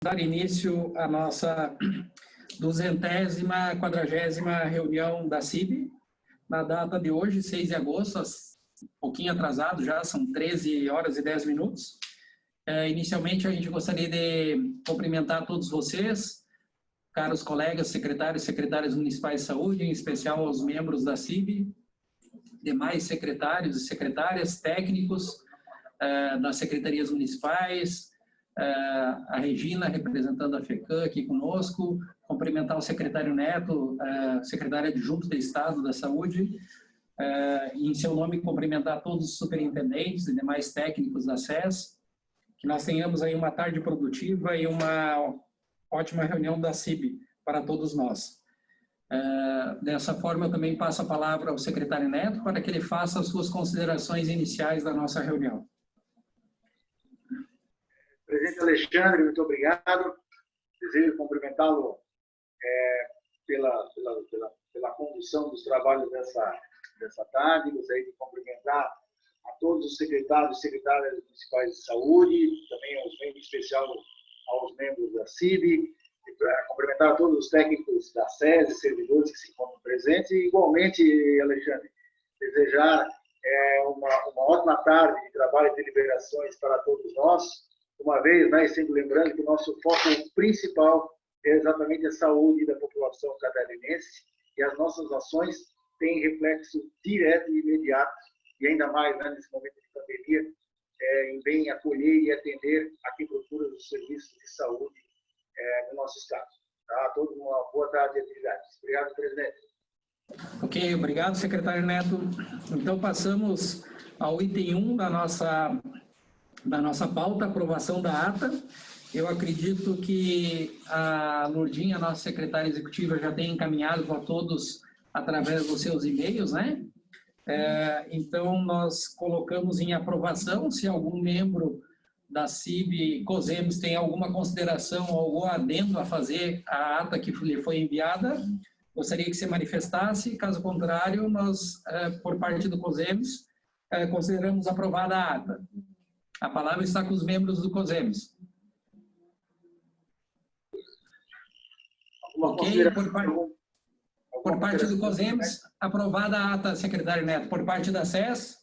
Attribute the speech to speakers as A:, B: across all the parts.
A: dar início à nossa 240ª reunião da CIB, na data de hoje, 6 de agosto, um pouquinho atrasado já, são 13 horas e 10 minutos. Inicialmente, a gente gostaria de cumprimentar todos vocês, caros colegas, secretários e secretárias municipais de saúde, em especial aos membros da CIB, demais secretários e secretárias, técnicos das secretarias municipais, a Regina, representando a FECAM aqui conosco, cumprimentar o secretário Neto, secretário adjunto do Estado da Saúde, e em seu nome cumprimentar todos os superintendentes e demais técnicos da SES, que nós tenhamos aí uma tarde produtiva e uma ótima reunião da CIB para todos nós. Dessa forma, eu também passo a palavra ao secretário Neto para que ele faça as suas considerações iniciais da nossa reunião.
B: Presidente Alexandre, muito obrigado. Desejo cumprimentá-lo pela condução dos trabalhos dessa tarde. Gostaria de cumprimentar a todos os secretários e secretárias municipais de saúde, também em especial aos membros da CIB, cumprimentar a todos os técnicos da SES e servidores que se encontram presentes, e igualmente, Alexandre, desejar uma ótima tarde de trabalho e deliberações para todos nós, uma vez, né, sempre lembrando que o nosso foco principal é exatamente a saúde da população catarinense, e as nossas ações têm reflexo direto e imediato, e ainda mais, né, nesse momento de pandemia, em bem acolher e atender a quem procura os serviços de saúde no nosso estado. Tá? A todos uma boa tarde de atividades. Obrigado, presidente.
A: Ok, obrigado, secretário Neto. Então, passamos ao item 1 da nossa pauta, aprovação da ata. Eu acredito que a Lourdinha, nossa secretária executiva, já tem encaminhado para todos através dos seus e-mails, né? Então, nós colocamos em aprovação. Se algum membro da CIB COSEMES tem alguma consideração ou algum adendo a fazer à ata que lhe foi enviada, gostaria que se manifestasse. Caso contrário, nós, por parte do COSEMES, consideramos aprovada a ata. A palavra está com os membros do COSEMES. Ok, por parte do COSEMES, aprovada a ata, secretário Neto. Por parte da SES?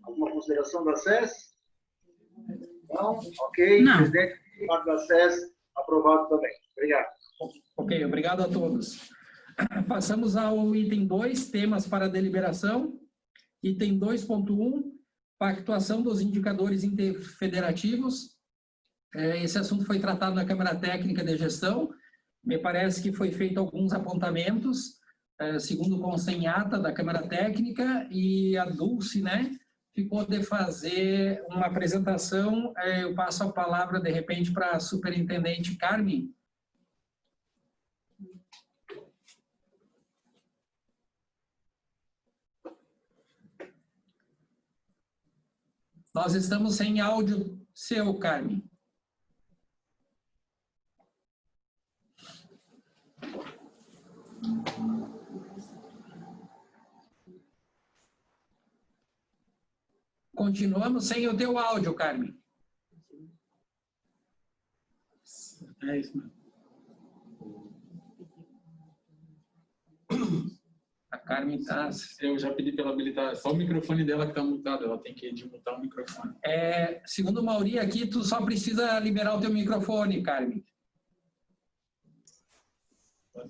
B: Alguma consideração da SES? Não? Ok.
A: Não.
B: Presidente, por parte da SES, aprovado também. Obrigado.
A: Ok, obrigado a todos. Passamos ao item 2, temas para deliberação. Item 2.1, pactuação dos indicadores interfederativos. Esse assunto foi tratado na Câmara Técnica de Gestão. Me parece que foi feito alguns apontamentos, segundo consta em ata da Câmara Técnica, e a Dulce, né, ficou de fazer uma apresentação. Eu passo a palavra, de repente, para a superintendente Carmen. Nós estamos sem áudio seu, Carmen. Continuamos sem o teu áudio, Carmen. É isso mesmo. A Carmen está...
C: Eu já pedi para ela habilitar, só o microfone dela que está mutado, ela tem que desmutar o microfone.
A: Segundo o Mauri aqui, tu só precisa liberar o teu microfone, Carmen.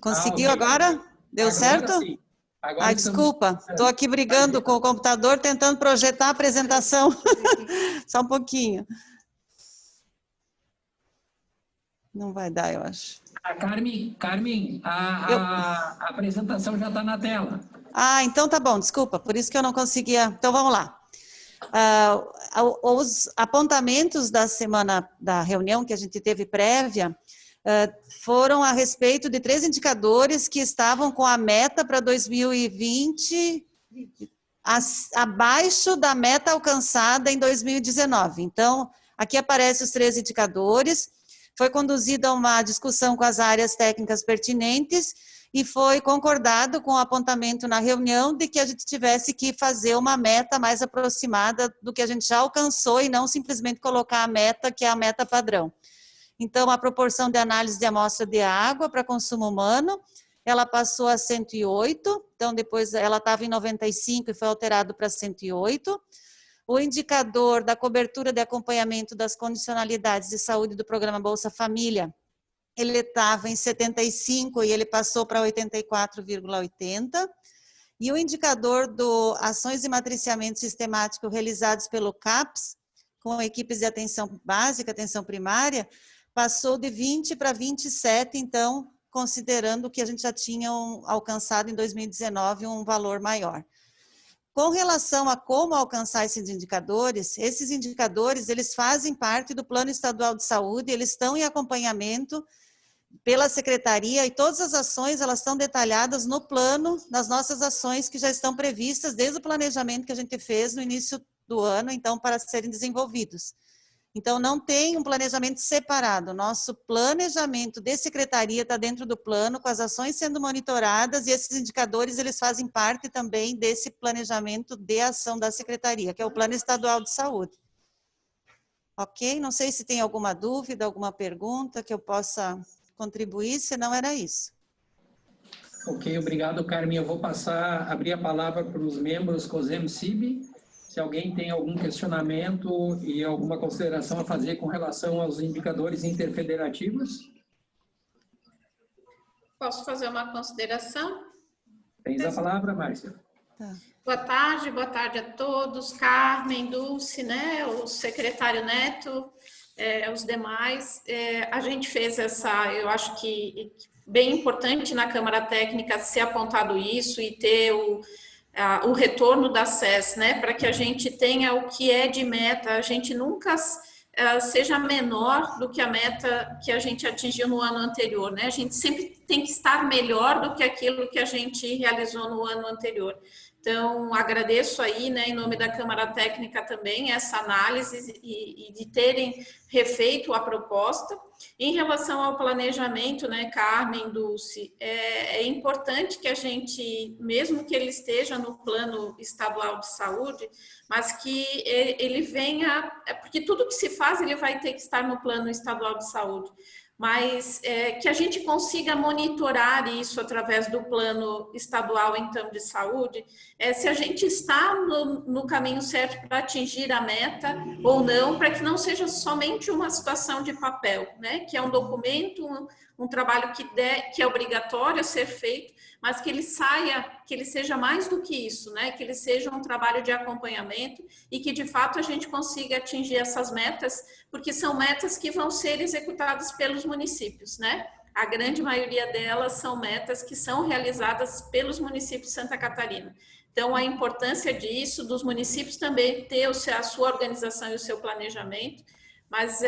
D: Conseguiu
A: okay.
D: Agora? Deu
A: Agora
D: certo?
A: Sim. Agora
D: desculpa, estou aqui brigando com o computador, tentando projetar a apresentação. Só um pouquinho. Não vai dar, eu acho.
A: Carmen, a apresentação já está na tela.
D: Então tá bom, desculpa, por isso que eu não conseguia. Então vamos lá. Os apontamentos da semana da reunião que a gente teve prévia foram a respeito de 3 indicadores que estavam com a meta para 2020 abaixo da meta alcançada em 2019. Então, aqui aparecem os 3 indicadores. Foi conduzida uma discussão com as áreas técnicas pertinentes e foi concordado com o apontamento na reunião de que a gente tivesse que fazer uma meta mais aproximada do que a gente já alcançou e não simplesmente colocar a meta, que é a meta padrão. Então, a proporção de análise de amostra de água para consumo humano, ela passou a 108, então depois ela estava em 95 e foi alterado para 108. O indicador da cobertura de acompanhamento das condicionalidades de saúde do programa Bolsa Família, ele estava em 75 e ele passou para 84,80. E o indicador do ações de matriciamento sistemático realizados pelo CAPS, com equipes de atenção básica, atenção primária, passou de 20 para 27, então, considerando que a gente já tinha alcançado em 2019 um valor maior. Com relação a como alcançar esses indicadores, eles fazem parte do Plano Estadual de Saúde, eles estão em acompanhamento pela Secretaria e todas as ações, elas estão detalhadas no plano, nas nossas ações que já estão previstas desde o planejamento que a gente fez no início do ano, então, para serem desenvolvidos. Então, não tem um planejamento separado. Nosso planejamento de secretaria está dentro do plano, com as ações sendo monitoradas, e esses indicadores, eles fazem parte também desse planejamento de ação da secretaria, que é o Plano Estadual de Saúde. Ok? Não sei se tem alguma dúvida, alguma pergunta que eu possa contribuir, senão era isso.
A: Ok, obrigado, Carmen. Eu vou abrir a palavra para os membros COSEM-CIB. Se alguém tem algum questionamento e alguma consideração a fazer com relação aos indicadores interfederativos.
E: Posso fazer uma consideração?
A: Tens a palavra, Márcia.
D: Tá.
E: Boa tarde a todos, Carmen, Dulce, né, o secretário Neto, os demais. A gente fez eu acho que bem importante na Câmara Técnica ser apontado isso e ter o retorno da SES, né, para que a gente tenha o que é de meta, a gente nunca seja menor do que a meta que a gente atingiu no ano anterior, né, a gente sempre tem que estar melhor do que aquilo que a gente realizou no ano anterior. Então, agradeço aí, né, em nome da Câmara Técnica também, essa análise e de terem refeito a proposta. Em relação ao planejamento, né, Carmen, Dulce, é importante que a gente, mesmo que ele esteja no Plano Estadual de Saúde, mas que ele venha, porque tudo que se faz, ele vai ter que estar no Plano Estadual de Saúde, mas que a gente consiga monitorar isso através do plano estadual, então, de saúde, se a gente está no caminho certo para atingir a meta ou não, para que não seja somente uma situação de papel, né? Que é um documento, um trabalho que é obrigatório a ser feito, mas que ele seja mais do que isso, né? Que ele seja um trabalho de acompanhamento e que, de fato, a gente consiga atingir essas metas, porque são metas que vão ser executadas pelos municípios, né? A grande maioria delas são metas que são realizadas pelos municípios de Santa Catarina. Então, a importância disso, dos municípios também ter a sua organização e o seu planejamento, mas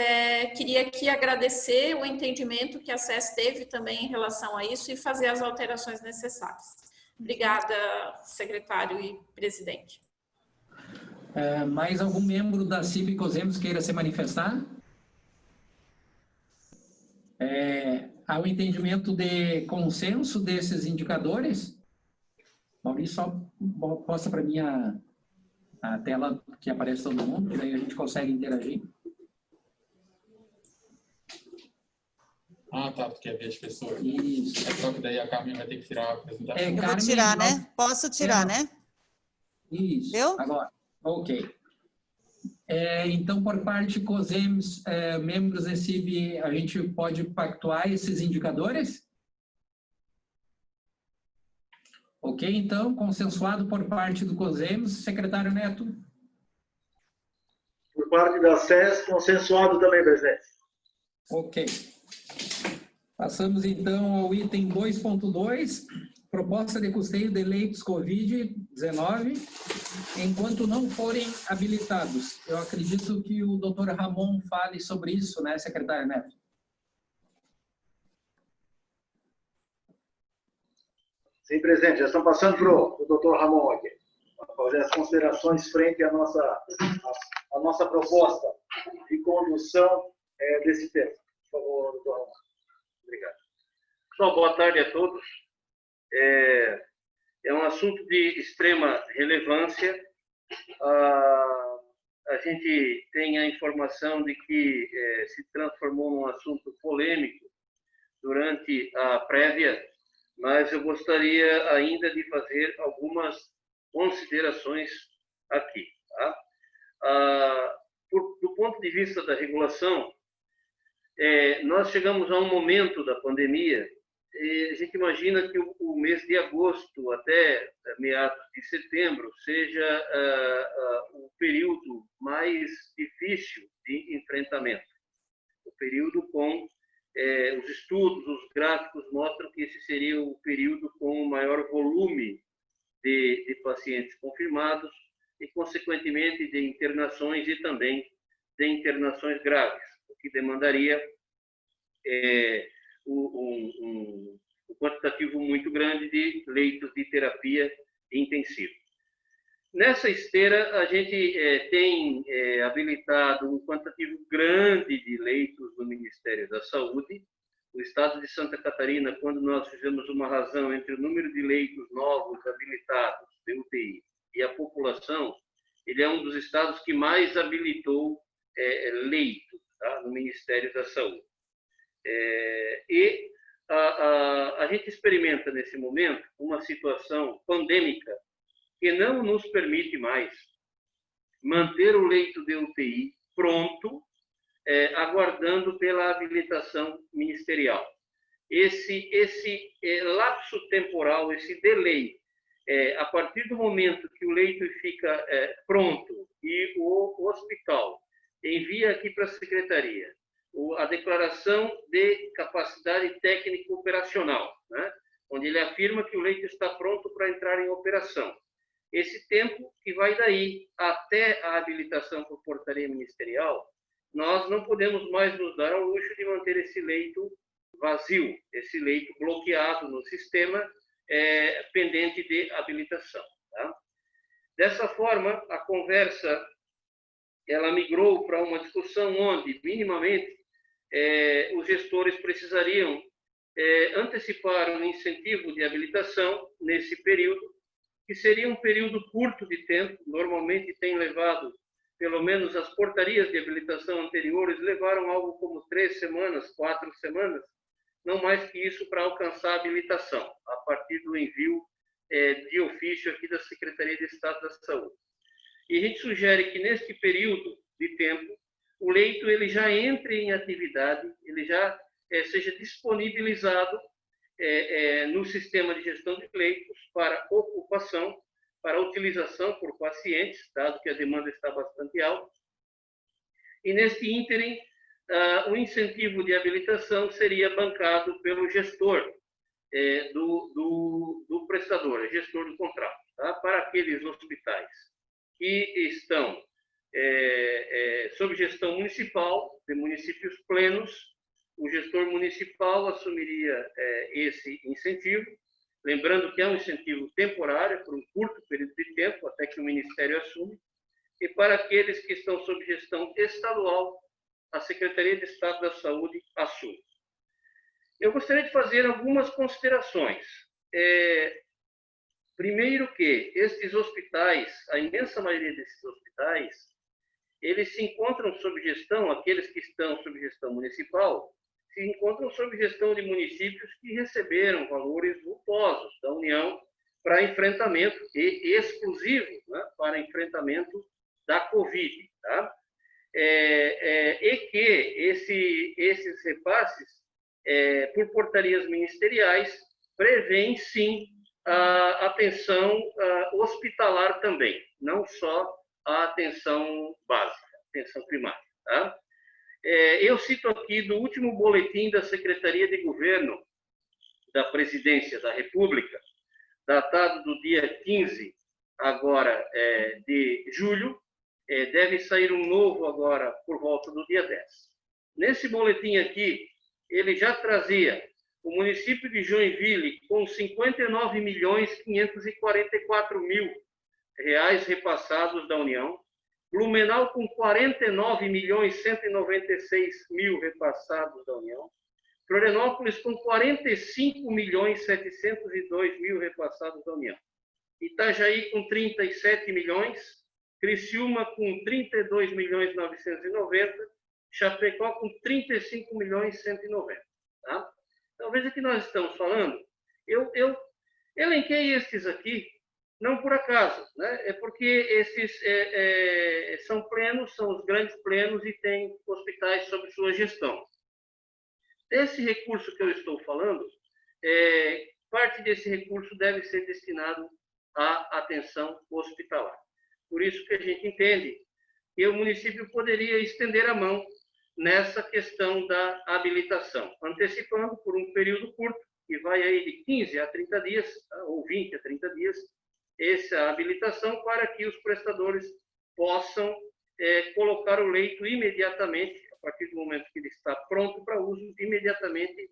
E: queria aqui agradecer o entendimento que a SES teve também em relação a isso e fazer as alterações necessárias. Obrigada, secretário e presidente.
A: Mais algum membro da CIB COSEMS queira se manifestar? Há um entendimento de consenso desses indicadores? Maurício, só posta para mim a tela que aparece todo mundo, que daí a gente consegue interagir.
C: Ah, tá, porque havia as pessoas.
A: Isso.
C: É só que daí a Carmen vai ter que tirar a apresentação.
D: Eu vou
A: Carmen,
D: tirar, né? Posso tirar, né?
A: Isso.
D: Deu?
A: Agora, ok. Então, por parte de COSEMS, membros da CIB, a gente pode pactuar esses indicadores? Ok, então, consensuado por parte do COSEMS, secretário Neto.
B: Por parte da SES, consensuado também, presidente.
A: Ok. Passamos, então, ao item 2.2, proposta de custeio de leitos Covid-19, enquanto não forem habilitados. Eu acredito que o doutor Ramon fale sobre isso, né, secretário Neto?
B: Sim, presidente. Já estão passando para o doutor Ramon aqui, para fazer as considerações frente à nossa proposta de condução desse tema. Por favor, doutor Ramon. Obrigado.
F: Pessoal, boa tarde a todos. É um assunto de extrema relevância. a gente tem a informação de que se transformou num assunto polêmico durante a prévia, mas eu gostaria ainda de fazer algumas considerações aqui. Tá? Do ponto de vista da regulação, nós chegamos a um momento da pandemia, e a gente imagina que o mês de agosto até meados de setembro seja o período mais difícil de enfrentamento. O período com os estudos, os gráficos mostram que esse seria o período com o maior volume de pacientes confirmados e, consequentemente, de internações e também de internações graves, o que demandaria um quantitativo muito grande de leitos de terapia intensiva. Nessa esteira, a gente tem habilitado um quantitativo grande de leitos no Ministério da Saúde. O estado de Santa Catarina, quando nós fizemos uma razão entre o número de leitos novos habilitados de UTI e a população, ele é um dos estados que mais habilitou leitos, tá, no Ministério da Saúde. A gente experimenta, nesse momento, uma situação pandêmica que não nos permite mais manter o leito de UTI pronto, aguardando pela habilitação ministerial. Esse lapso temporal, esse delay, a partir do momento que o leito fica pronto e o hospital envia aqui para a secretaria a declaração de capacidade técnica operacional, né, onde ele afirma que o leito está pronto para entrar em operação. Esse tempo que vai daí até a habilitação por portaria ministerial, nós não podemos mais nos dar ao luxo de manter esse leito vazio, esse leito bloqueado no sistema, pendente de habilitação. Tá? Dessa forma, a conversa ela migrou para uma discussão onde, minimamente, os gestores precisariam antecipar um incentivo de habilitação nesse período, que seria um período curto de tempo, normalmente tem levado, pelo menos as portarias de habilitação anteriores, levaram algo como 3 semanas, 4 semanas, não mais que isso para alcançar a habilitação, a partir do envio de ofício aqui da Secretaria de Estado da Saúde. E a gente sugere que neste período de tempo, o leito ele já entre em atividade, ele já seja disponibilizado no sistema de gestão de leitos para ocupação, para utilização por pacientes, dado que a demanda está bastante alta. E neste ínterim, o incentivo de habilitação seria bancado pelo gestor do prestador, gestor do contrato, tá? Para aqueles hospitais que estão sob gestão municipal, de municípios plenos, o gestor municipal assumiria esse incentivo, lembrando que é um incentivo temporário, por um curto período de tempo, até que o Ministério assume, e para aqueles que estão sob gestão estadual, a Secretaria de Estado da Saúde assume. Eu gostaria de fazer algumas considerações. Primeiro que estes hospitais, a imensa maioria desses hospitais, eles se encontram sob gestão, aqueles que estão sob gestão municipal, se encontram sob gestão de municípios que receberam valores vultosos da União para enfrentamento, e exclusivo, né, para enfrentamento da Covid. Tá? E que esses repasses, por portarias ministeriais, prevêem, sim, a atenção hospitalar também, não só a atenção básica, atenção primária. Tá? Eu cito aqui do último boletim da Secretaria de Governo da Presidência da República, datado do dia 15, agora, de julho, deve sair um novo agora por volta do dia 10. Nesse boletim aqui, ele já trazia o município de Joinville com 59.544.000 reais repassados da União, Blumenau com 49.196.000 repassados da União, Florianópolis com 45.702.000 repassados da União, Itajaí com 37 milhões, Criciúma com 32.990.000, Chapecó com 35.190.000. Tá? Então, veja que nós estamos falando. Eu elenquei estes aqui, não por acaso, né? É porque esses são plenos, são os grandes plenos e tem hospitais sob sua gestão. Esse recurso que eu estou falando, parte desse recurso deve ser destinado à atenção hospitalar. Por isso que a gente entende que o município poderia estender a mão nessa questão da habilitação, antecipando por um período curto, que vai aí de 15 a 30 dias, ou 20 a 30 dias, essa habilitação para que os prestadores possam colocar o leito imediatamente, a partir do momento que ele está pronto para uso, imediatamente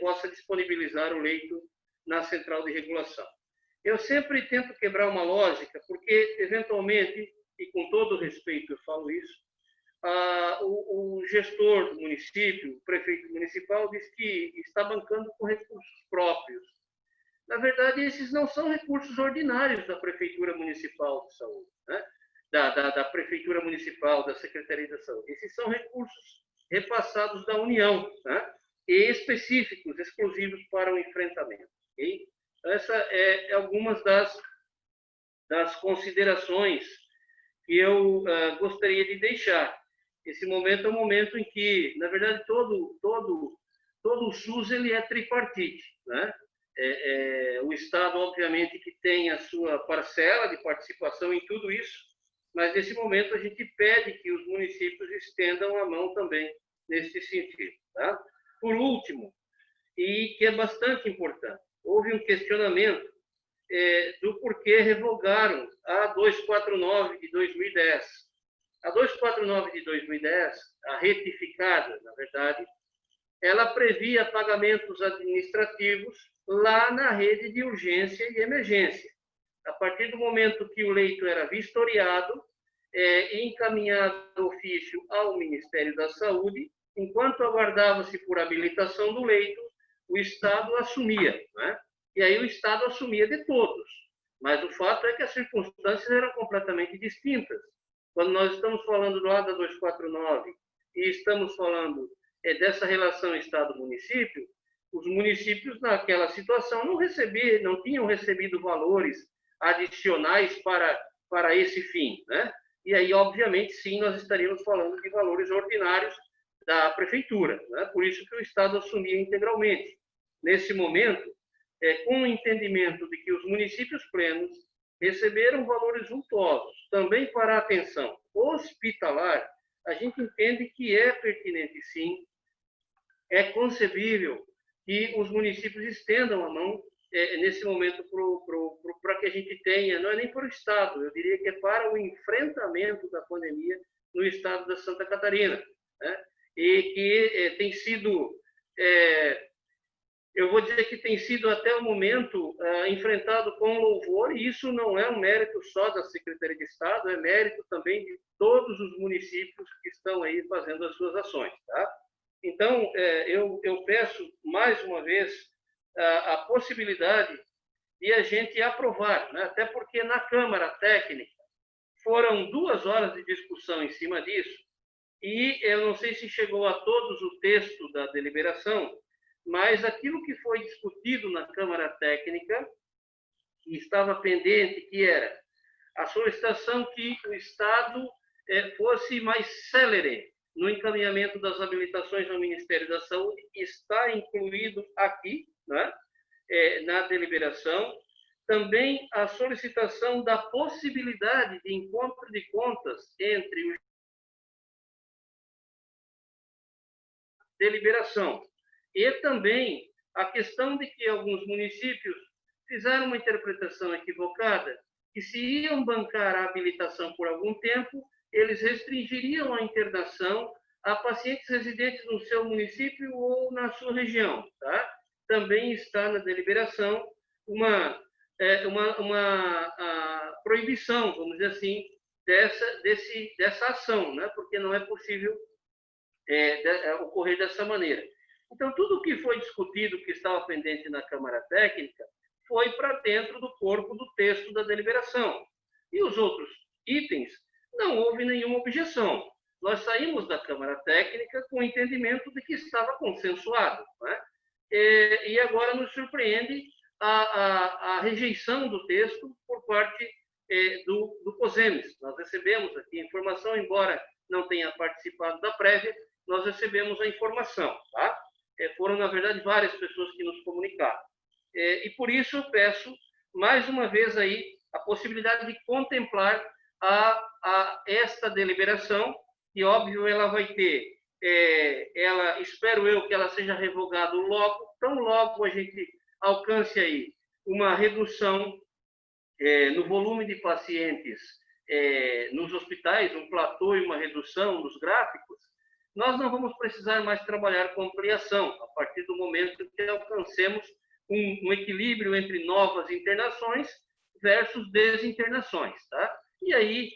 F: possa disponibilizar o leito na central de regulação. Eu sempre tento quebrar uma lógica, porque, eventualmente, e com todo respeito eu falo isso, o gestor do município, o prefeito municipal, diz que está bancando com recursos próprios. Na verdade, esses não são recursos ordinários da Prefeitura Municipal de Saúde, né? da Prefeitura Municipal, da Secretaria da Saúde. Esses são recursos repassados da União, né? E específicos, exclusivos para o enfrentamento. Okay? Essa é algumas das considerações que eu gostaria de deixar. Esse momento é um momento em que, na verdade, todo o SUS ele é tripartite, né? O Estado, obviamente, que tem a sua parcela de participação em tudo isso, mas nesse momento a gente pede que os municípios estendam a mão também nesse sentido. Tá? Por último, e que é bastante importante, houve um questionamento do porquê revogaram a 249 de 2010. A 249 de 2010, a retificada, na verdade, ela previa pagamentos administrativos lá na rede de urgência e emergência. A partir do momento que o leito era vistoriado, encaminhado ofício ao Ministério da Saúde, enquanto aguardava-se por habilitação do leito, o Estado assumia, né? E aí o Estado assumia de todos. Mas o fato é que as circunstâncias eram completamente distintas. Quando nós estamos falando lá da 249 e estamos falando dessa relação Estado-município, os municípios naquela situação não tinham recebido valores adicionais para esse fim, né? E aí, obviamente, sim, nós estaríamos falando de valores ordinários da prefeitura, né? Por isso que o Estado assumia integralmente. Nesse momento, com o entendimento de que os municípios plenos receberam valores vultosos também para a atenção hospitalar, a gente entende que é pertinente, sim, é concebível que os municípios estendam a mão nesse momento para que a gente tenha, não é nem para o Estado, eu diria que é para o enfrentamento da pandemia no estado da Santa Catarina, né? E que tem sido, eu vou dizer que tem sido até o momento enfrentado com louvor, e isso não é um mérito só da Secretaria de Estado, é mérito também de todos os municípios que estão aí fazendo as suas ações, tá? Então, eu peço mais uma vez a possibilidade de a gente aprovar, né? Até porque na Câmara Técnica foram 2 horas de discussão em cima disso, e eu não sei se chegou a todos o texto da deliberação, mas aquilo que foi discutido na Câmara Técnica, que estava pendente, que era a solicitação que o Estado fosse mais célere no encaminhamento das habilitações ao Ministério da Saúde, está incluído aqui, né, na deliberação. Também a solicitação da possibilidade de encontro de contas entre o deliberação. E também a questão de que alguns municípios fizeram uma interpretação equivocada, que se iam bancar a habilitação por algum tempo, eles restringiriam a internação a pacientes residentes no seu município ou na sua região. Tá? Também está na deliberação uma proibição, vamos dizer assim, dessa ação, né? Porque não é possível ocorrer dessa maneira. Então, tudo o que foi discutido, que estava pendente na Câmara Técnica, foi para dentro do corpo do texto da deliberação. E os outros itens, não houve nenhuma objeção. Nós saímos da Câmara Técnica com o entendimento de que estava consensuado, né? E agora nos surpreende a rejeição do texto por parte do COSEMES. Nós recebemos aqui a informação, embora não tenha participado da prévia, nós recebemos a informação, tá? Foram, na verdade, várias pessoas que nos comunicaram. E por isso eu peço, mais uma vez, aí, a possibilidade de contemplar esta deliberação, e, óbvio, ela vai ter, espero eu que ela seja revogada logo, tão logo a gente alcance aí uma redução no volume de pacientes nos hospitais, um platô e uma redução dos gráficos, nós não vamos precisar mais trabalhar com ampliação, a partir do momento que alcancemos um equilíbrio entre novas internações versus desinternações, tá? E aí,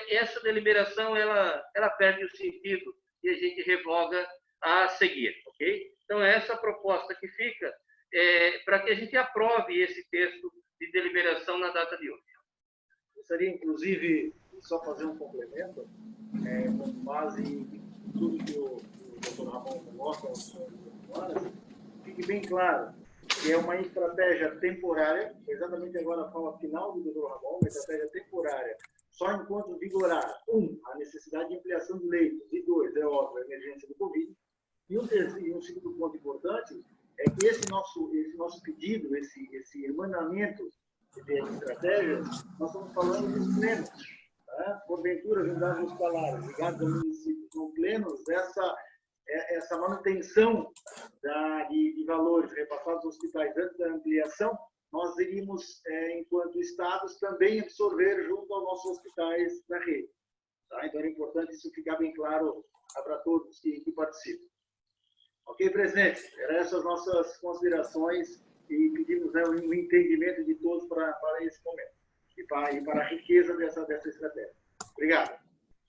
F: essa deliberação, ela perde o sentido e a gente revoga a seguir, ok? Então, essa proposta que fica para que a gente aprove esse texto de deliberação na data de hoje.
B: Gostaria, inclusive, de só fazer um complemento, com base em tudo que o Dr. Ramon coloca, fique bem claro que é uma estratégia temporária, exatamente agora a fala final do Dr. Ramon, uma estratégia temporária, só enquanto vigorar, a necessidade de ampliação de leitos, e 2, é óbvio, a emergência do Covid. E um segundo ponto importante é que esse nosso pedido, esse emanamento de estratégia, nós estamos falando dos plenos, tá? Porventura, as unidades hospitalares ligadas ao município são plenos essa manutenção de valores repassados aos hospitais antes da ampliação, nós iríamos, enquanto estados, também absorver junto aos nossos hospitais da rede. Tá? Então, é importante isso ficar bem claro para todos que participam. Ok, presidente? Eram essas nossas considerações e pedimos um entendimento de todos para esse momento e para a riqueza dessa estratégia. Obrigado.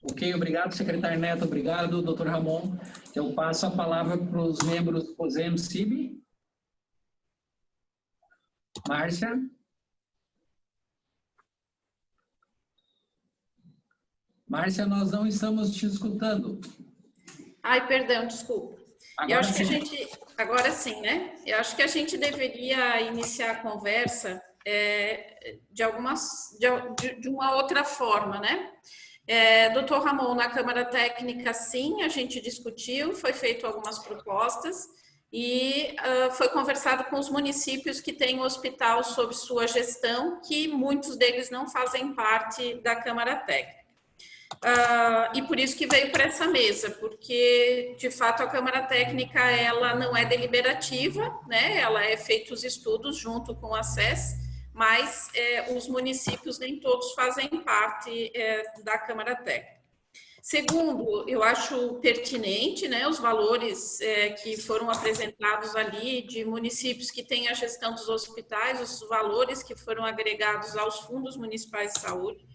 A: Ok, obrigado, secretário Neto. Obrigado, doutor Ramon. Eu passo a palavra para os membros do COSEMES-CIB. Márcia. Márcia, nós não estamos te escutando.
E: Ai, perdão, desculpa.
A: Agora
E: Eu acho que
A: sim.
E: agora sim, né? Eu acho que a gente deveria iniciar a conversa de uma outra forma, né? Doutor Ramon, na Câmara Técnica, sim, a gente discutiu, foi feito algumas propostas e foi conversado com os municípios que têm o hospital sob sua gestão, que muitos deles não fazem parte da Câmara Técnica. E por isso que veio para essa mesa, porque, de fato, a Câmara Técnica, ela não é deliberativa, né? Ela é feita os estudos junto com a SES, mas os municípios nem todos fazem parte da Câmara Técnica. Segundo, eu acho pertinente, né, os valores que foram apresentados ali de municípios que têm a gestão dos hospitais, os valores que foram agregados aos fundos municipais de saúde,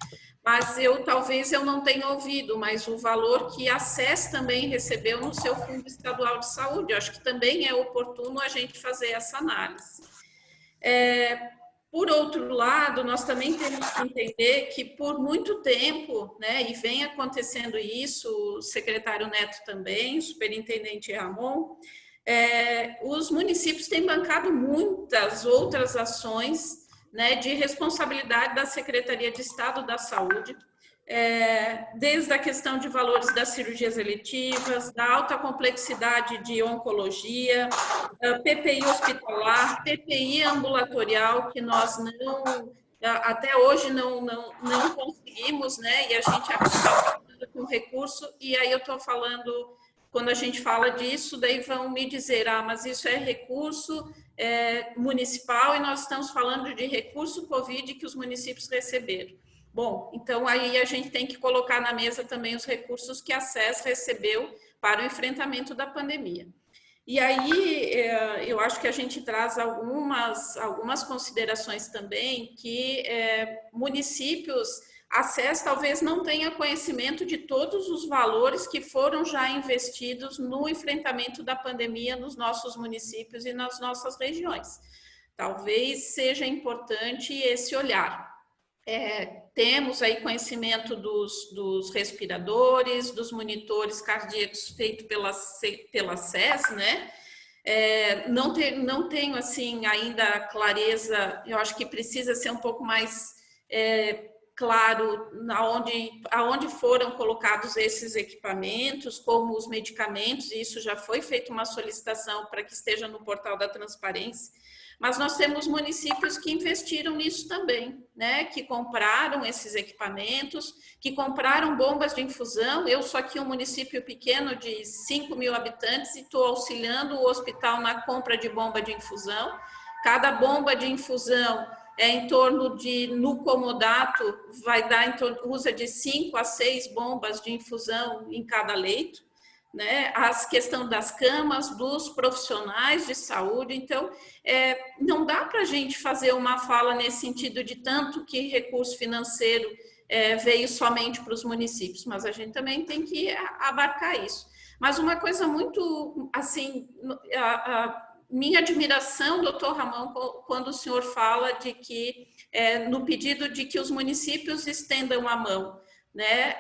E: mas talvez eu não tenha ouvido, mas o valor que a SES também recebeu no seu Fundo Estadual de Saúde, eu acho que também é oportuno a gente fazer essa análise. Por outro lado, nós também temos que entender que por muito tempo, né, e vem acontecendo isso, o secretário Neto também, o superintendente Ramon, os municípios têm bancado muitas outras ações, né, de responsabilidade da Secretaria de Estado da Saúde, desde a questão de valores das cirurgias eletivas, da alta complexidade de oncologia, PPI hospitalar, PPI ambulatorial, que nós até hoje não conseguimos, né? E a gente acaba com recurso, e aí eu estou falando, quando a gente fala disso, daí vão me dizer, mas isso é recurso municipal e nós estamos falando de recurso Covid que os municípios receberam. Bom, então aí a gente tem que colocar na mesa também os recursos que a SES recebeu para o enfrentamento da pandemia. E aí eu acho que a gente traz algumas considerações também que municípios, a SES talvez não tenha conhecimento de todos os valores que foram já investidos no enfrentamento da pandemia nos nossos municípios e nas nossas regiões. Talvez seja importante esse olhar. temos aí conhecimento dos respiradores, dos monitores cardíacos feito pela SES, né? Não tenho, assim, ainda clareza, eu acho que precisa ser um pouco mais claro aonde foram colocados esses equipamentos, como os medicamentos, e isso já foi feita uma solicitação para que esteja no portal da transparência. Mas nós temos municípios que investiram nisso também, né? Que compraram esses equipamentos, que compraram bombas de infusão. Eu sou aqui um município pequeno de 5.000 habitantes e estou auxiliando o hospital na compra de bomba de infusão. Cada bomba de infusão em torno de, no comodato, usa de 5 a 6 bombas de infusão em cada leito. Né, as questões das camas, dos profissionais de saúde. Então, não dá para a gente fazer uma fala nesse sentido de tanto que recurso financeiro veio somente para os municípios, mas a gente também tem que abarcar isso. Mas uma coisa muito, assim, minha admiração, doutor Ramon, quando o senhor fala de que, no pedido de que os municípios estendam a mão, né,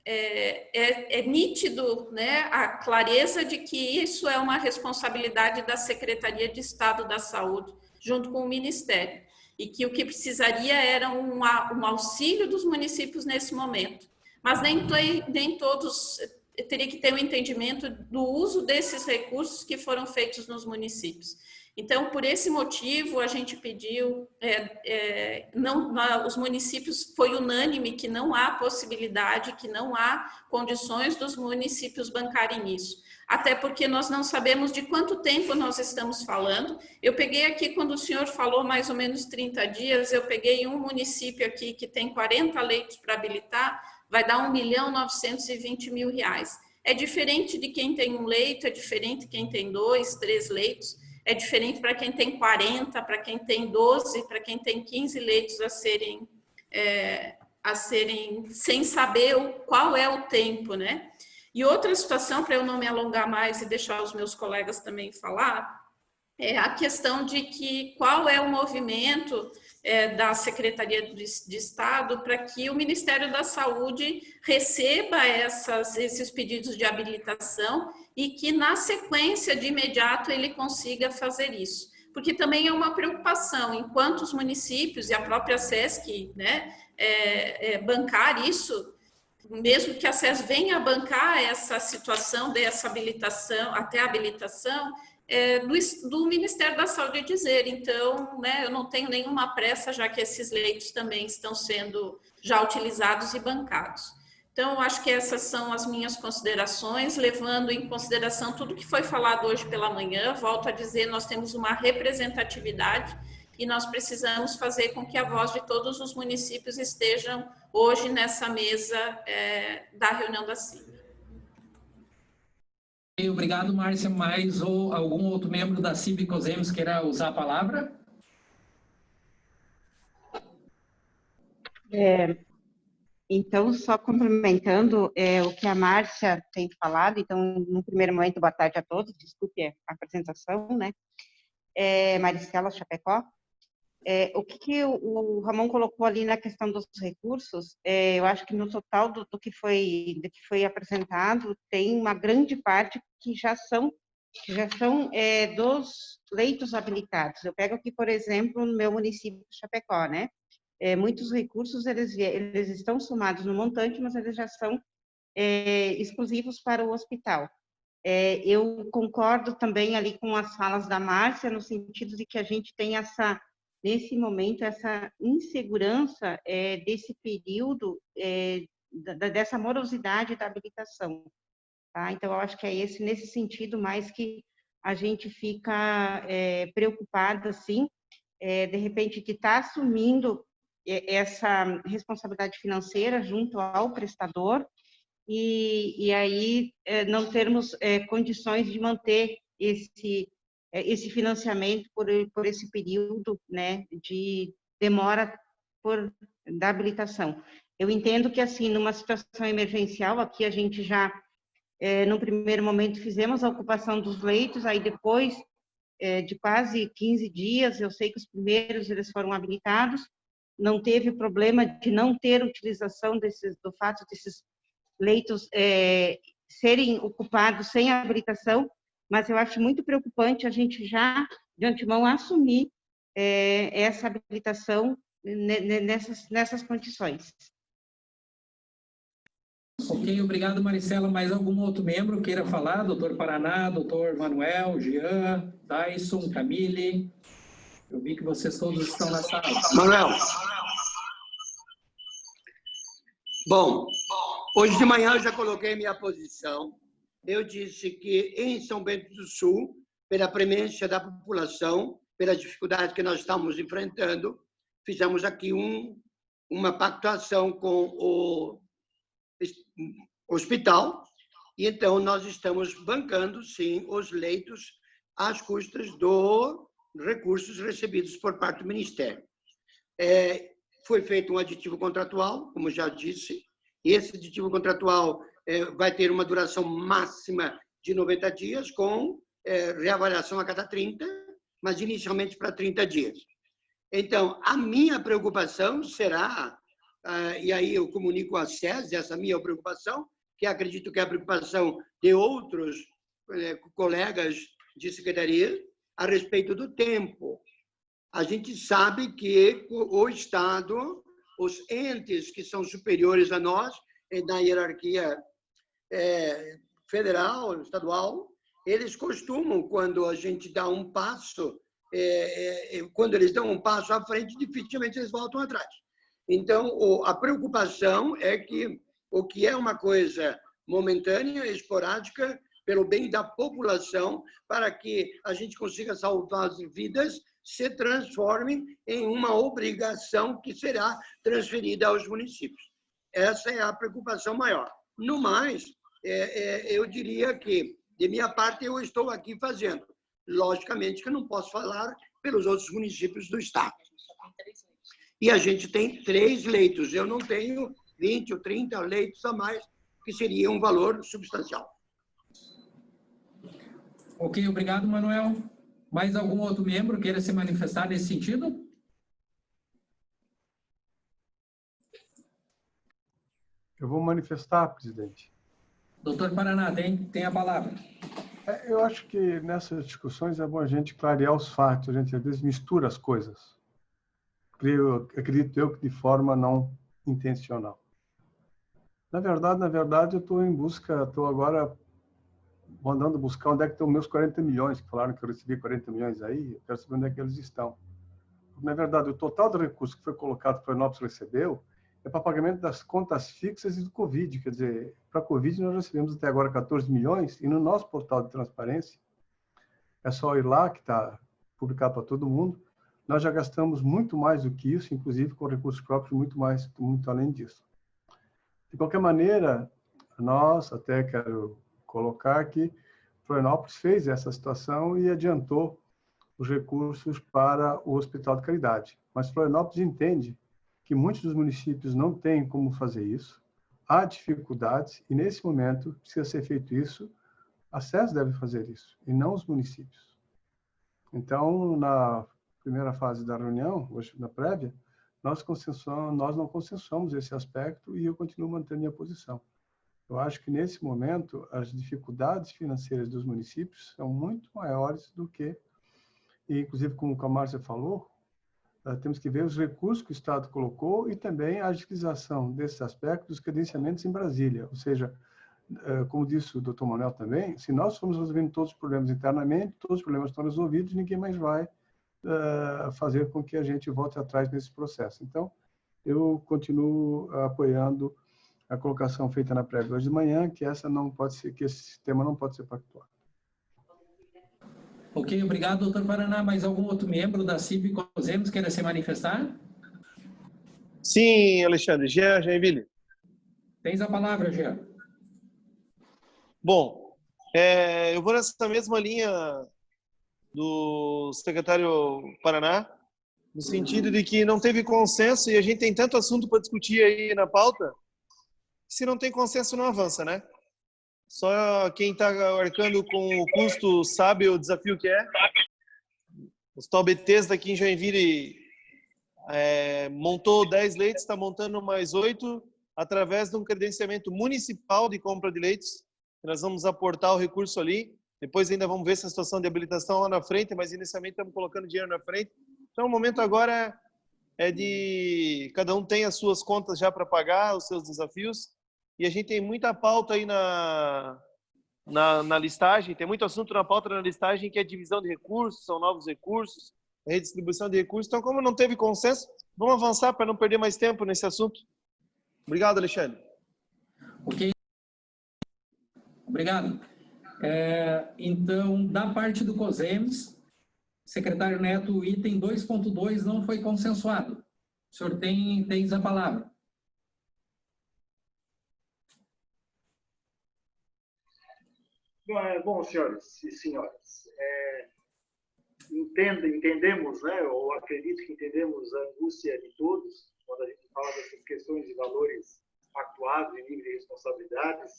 E: é nítido, né, a clareza de que isso é uma responsabilidade da Secretaria de Estado da Saúde, junto com o Ministério, e que o que precisaria era um auxílio dos municípios nesse momento. Mas nem todos teria que ter um entendimento do uso desses recursos que foram feitos nos municípios. Então, por esse motivo, a gente pediu, os municípios, foi unânime que não há possibilidade, que não há condições dos municípios bancarem isso. Até porque nós não sabemos de quanto tempo nós estamos falando. Eu peguei aqui, quando o senhor falou mais ou menos 30 dias, eu peguei um município aqui que tem 40 leitos para habilitar, vai dar R$1.920.000. É diferente de quem tem um leito, é diferente de quem tem 2, 3 leitos. É diferente para quem tem 40, para quem tem 12, para quem tem 15 leitos a serem sem saber qual é o tempo, né? E outra situação, para eu não me alongar mais e deixar os meus colegas também falar, é a questão de que qual é o movimento da Secretaria de Estado para que o Ministério da Saúde receba esses pedidos de habilitação e que, na sequência, de imediato, ele consiga fazer isso. Porque também é uma preocupação, enquanto os municípios e a própria SESC, né, bancar isso, mesmo que a SES venha a bancar essa situação dessa habilitação, até a habilitação, do Ministério da Saúde dizer. Então, né, eu não tenho nenhuma pressa, já que esses leitos também estão sendo já utilizados e bancados. Então, acho que essas são as minhas considerações, levando em consideração tudo que foi falado hoje pela manhã. Volto a dizer, nós temos uma representatividade e nós precisamos fazer com que a voz de todos os municípios estejam hoje nessa mesa da reunião da CIB.
A: Obrigado, Márcia. Mais ou algum outro membro da CIB COSEMS queira usar a palavra?
G: Então, só complementando o que a Márcia tem falado, então, no primeiro momento, boa tarde a todos, desculpe a apresentação, né? Maricela Chapecó. O que o Ramon colocou ali na questão dos recursos, eu acho que no total do que foi apresentado, tem uma grande parte que já são dos leitos habilitados. Eu pego aqui, por exemplo, no meu município de Chapecó, né? Muitos recursos, eles estão somados no montante, mas eles já são exclusivos para o hospital. Eu concordo também ali com as falas da Márcia, no sentido de que a gente tem nesse momento, essa insegurança desse período, dessa morosidade da habilitação. Tá? Então, eu acho que é nesse sentido mais que a gente fica preocupado, assim, de repente, de estar assumindo essa responsabilidade financeira junto ao prestador e aí não termos condições de manter esse financiamento por esse período, né, de demora da habilitação. Eu entendo que, assim, numa situação emergencial, aqui a gente já, no primeiro momento, fizemos a ocupação dos leitos, aí depois de quase 15 dias, eu sei que os primeiros eles foram habilitados, não teve problema de não ter utilização do fato desses leitos serem ocupados sem habilitação, mas eu acho muito preocupante a gente já, de antemão, assumir essa habilitação nessas condições.
A: Ok, obrigado, Maricela. Mais algum outro membro queira falar? Doutor Paraná, doutor Manuel, Jean, Dyson, Camille. Eu vi que vocês todos estão na sala.
H: Manuel. Bom, hoje de manhã eu já coloquei minha posição. Eu disse que em São Bento do Sul, pela premência da população, pelas dificuldades que nós estamos enfrentando, fizemos aqui uma pactuação com o hospital, e então nós estamos bancando, sim, os leitos às custas dos recursos recebidos por parte do Ministério. Foi feito um aditivo contratual, como já disse, e esse aditivo contratual vai ter uma duração máxima de 90 dias, com reavaliação a cada 30, mas inicialmente para 30 dias. Então, a minha preocupação será, e aí eu comunico à SES essa minha preocupação, que acredito que é a preocupação de outros colegas de secretaria, a respeito do tempo. A gente sabe que o Estado, os entes que são superiores a nós, na hierarquia federal, estadual, eles costumam, quando a gente dá um passo, quando eles dão um passo à frente, dificilmente eles voltam atrás. Então, a preocupação é que o que é uma coisa momentânea, esporádica, pelo bem da população, para que a gente consiga salvar as vidas, se transforme em uma obrigação que será transferida aos municípios. Essa é a preocupação maior. No mais, eu diria que, de minha parte, eu estou aqui fazendo. Logicamente que eu não posso falar pelos outros municípios do Estado. E a gente tem 3 leitos. Eu não tenho 20 ou 30 leitos a mais, que seria um valor substancial.
A: Ok, obrigado, Manuel. Mais algum outro membro queira se manifestar nesse sentido?
I: Eu vou manifestar, presidente.
A: Doutor Paraná, tem a palavra.
I: Eu acho que nessas discussões é bom a gente clarear os fatos, a gente às vezes mistura as coisas. Acredito eu que de forma não intencional. Na verdade, eu estou agora mandando buscar onde é que estão meus 40 milhões, que falaram que eu recebi 40 milhões aí, eu quero saber onde é que eles estão. Na verdade, o total do recurso que foi colocado, que o Florianópolis recebeu, é para pagamento das contas fixas e do Covid. Quer dizer, para a Covid nós recebemos até agora 14 milhões, e no nosso portal de transparência, é só ir lá, que está publicado para todo mundo, nós já gastamos muito mais do que isso, inclusive com recursos próprios, muito além disso. De qualquer maneira, nós, até quero colocar que Florianópolis fez essa situação e adiantou os recursos para o Hospital de Caridade. Mas Florianópolis entende que muitos dos municípios não têm como fazer isso, há dificuldades, e nesse momento precisa ser feito isso, a SES deve fazer isso, e não os municípios. Então, na primeira fase da reunião, hoje na prévia, nós não consensuamos esse aspecto e eu continuo mantendo minha posição. Eu acho que, nesse momento, as dificuldades financeiras dos municípios são muito maiores do que, e inclusive, como a Márcia falou, temos que ver os recursos que o Estado colocou e também a agilização desses aspectos dos credenciamentos em Brasília. Ou seja, como disse o doutor Manuel também, se nós formos resolvendo todos os problemas internamente, todos os problemas estão resolvidos, ninguém mais vai fazer com que a gente volte atrás nesse processo. Então, eu continuo apoiando a colocação feita na prévia hoje de manhã, que esse tema não pode ser pactuado.
A: Ok, obrigado, doutor Paraná. Mais algum outro membro da CIB Cosemos queira se manifestar?
J: Sim, Alexandre. Jean Joinville.
A: Tens a palavra, Jean.
J: Bom, eu vou nessa mesma linha do secretário Paraná, no sentido de que não teve consenso e a gente tem tanto assunto para discutir aí na pauta, se não tem consenso não avança, né? Só quem está arcando com o custo sabe o desafio que é. Os tal BTs daqui em Joinville montou 10 leitos, está montando mais 8 através de um credenciamento municipal de compra de leitos. Nós vamos aportar o recurso ali. Depois ainda vamos ver essa situação de habilitação lá na frente, mas inicialmente estamos colocando dinheiro na frente. Então, o momento agora é de cada um tem as suas contas já para pagar, os seus desafios. E a gente tem muita pauta aí na listagem, tem muito assunto na pauta na listagem, que é divisão de recursos, são novos recursos, redistribuição de recursos. Então, como não teve consenso, vamos avançar para não perder mais tempo nesse assunto. Obrigado, Alexandre.
A: Ok. Obrigado. Então, da parte do COSEMS, secretário Neto, o item 2.2 não foi consensuado. O senhor tem a palavra.
B: Bom, senhores e senhoras, entendemos, né, ou acredito que entendemos a angústia de todos quando a gente fala dessas questões de valores atuados e nível de responsabilidades.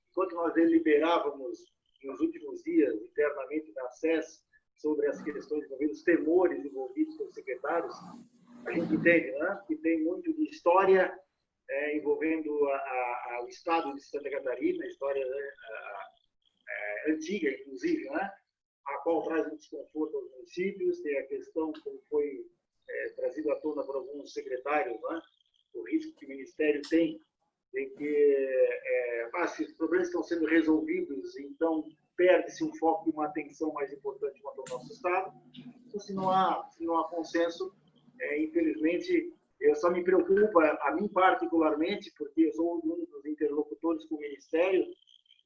B: Enquanto nós deliberávamos nos últimos dias internamente na SES sobre as questões envolvendo os temores envolvidos pelos secretários, a gente entende, né, que tem muito de história envolvendo o estado de Santa Catarina, história antiga, inclusive, né, a qual traz um desconforto aos municípios. Tem a questão, como foi trazido à tona por alguns secretários, né, o risco que o Ministério tem de que se os problemas estão sendo resolvidos, então perde-se um foco e uma atenção mais importante quanto ao nosso Estado. Então, se não há consenso, infelizmente, eu só me preocupa, a mim particularmente, porque eu sou um dos interlocutores com o Ministério,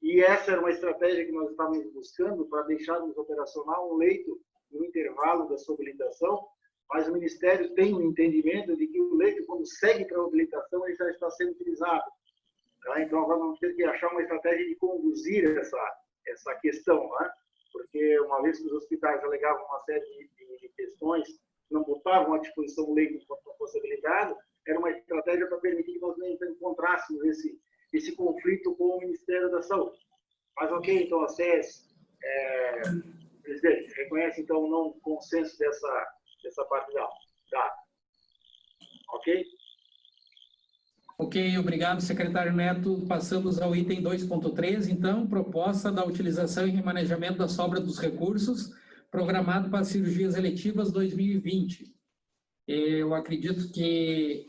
B: e essa era uma estratégia que nós estávamos buscando para deixarmos operacional um leito no intervalo da sua habilitação, mas o Ministério tem um entendimento de que o leito, quando segue para a habilitação, ele já está sendo utilizado. Tá? Então, agora vamos ter que achar uma estratégia de conduzir essa questão, né? Porque uma vez que os hospitais alegavam uma série de questões, não botavam à disposição o leito enquanto não fosse habilitado, era uma estratégia para permitir que nós não encontrássemos esse conflito com o Ministério da Saúde. Mas, ok, então a SES, presidente, reconhece então o não consenso dessa parte da aula. Tá. Ok?
A: Ok, obrigado, secretário Neto. Passamos ao item 2.3, então, proposta da utilização e remanejamento da sobra dos recursos programado para cirurgias eletivas 2020. Eu acredito que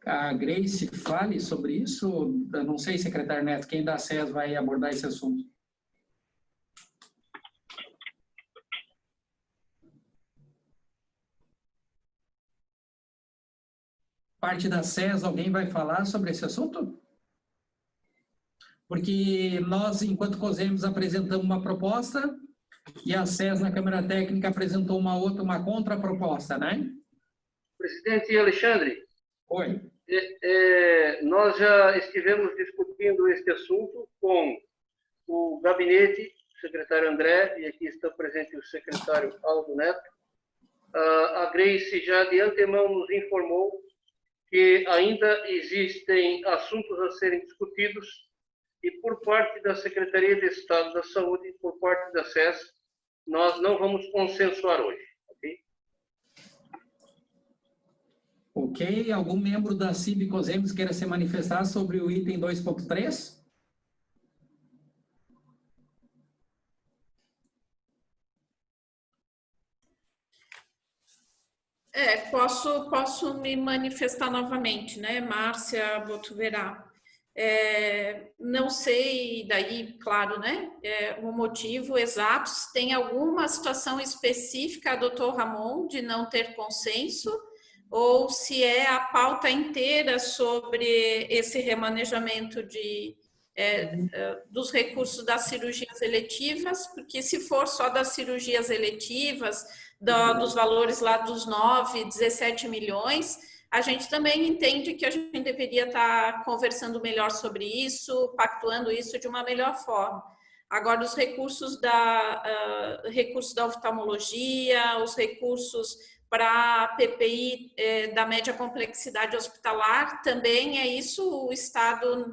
A: a Grace fale sobre isso. Eu não sei, secretário Neto, quem da SES vai abordar esse assunto. Parte da SES, alguém vai falar sobre esse assunto? Porque nós, enquanto COSEMS, apresentamos uma proposta e a SES, na Câmara Técnica, apresentou uma contraproposta, né?
F: Presidente Alexandre.
A: Oi.
F: Nós já estivemos discutindo este assunto com o gabinete, o secretário André, e aqui está presente o secretário Aldo Neto. A Grace já de antemão nos informou que ainda existem assuntos a serem discutidos e por parte da Secretaria de Estado da Saúde e por parte da SES, nós não vamos consensuar hoje. Ok?
A: Ok. Algum membro da CIB COSEMS queira se manifestar sobre o item 2.3?
E: Posso me manifestar novamente, né, Márcia Botuverá? Não sei, daí, claro, né, o motivo exato, se tem alguma situação específica, doutor Ramon, de não ter consenso, ou se é a pauta inteira sobre esse remanejamento dos recursos das cirurgias eletivas, porque se for só das cirurgias eletivas, dos valores lá dos 17 milhões, a gente também entende que a gente deveria estar conversando melhor sobre isso, pactuando isso de uma melhor forma. Agora, os recursos da oftalmologia, os recursos para a PPI da média complexidade hospitalar, também é isso, o Estado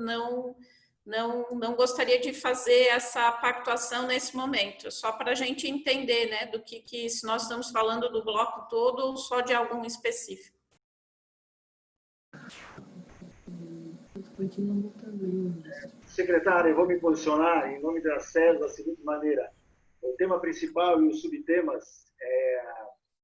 E: não gostaria de fazer essa pactuação nesse momento, só para a gente entender, né, do que se nós estamos falando do bloco todo ou só de algum específico.
B: Secretária, eu vou me posicionar em nome da SES da seguinte maneira. O tema principal e os subtemas,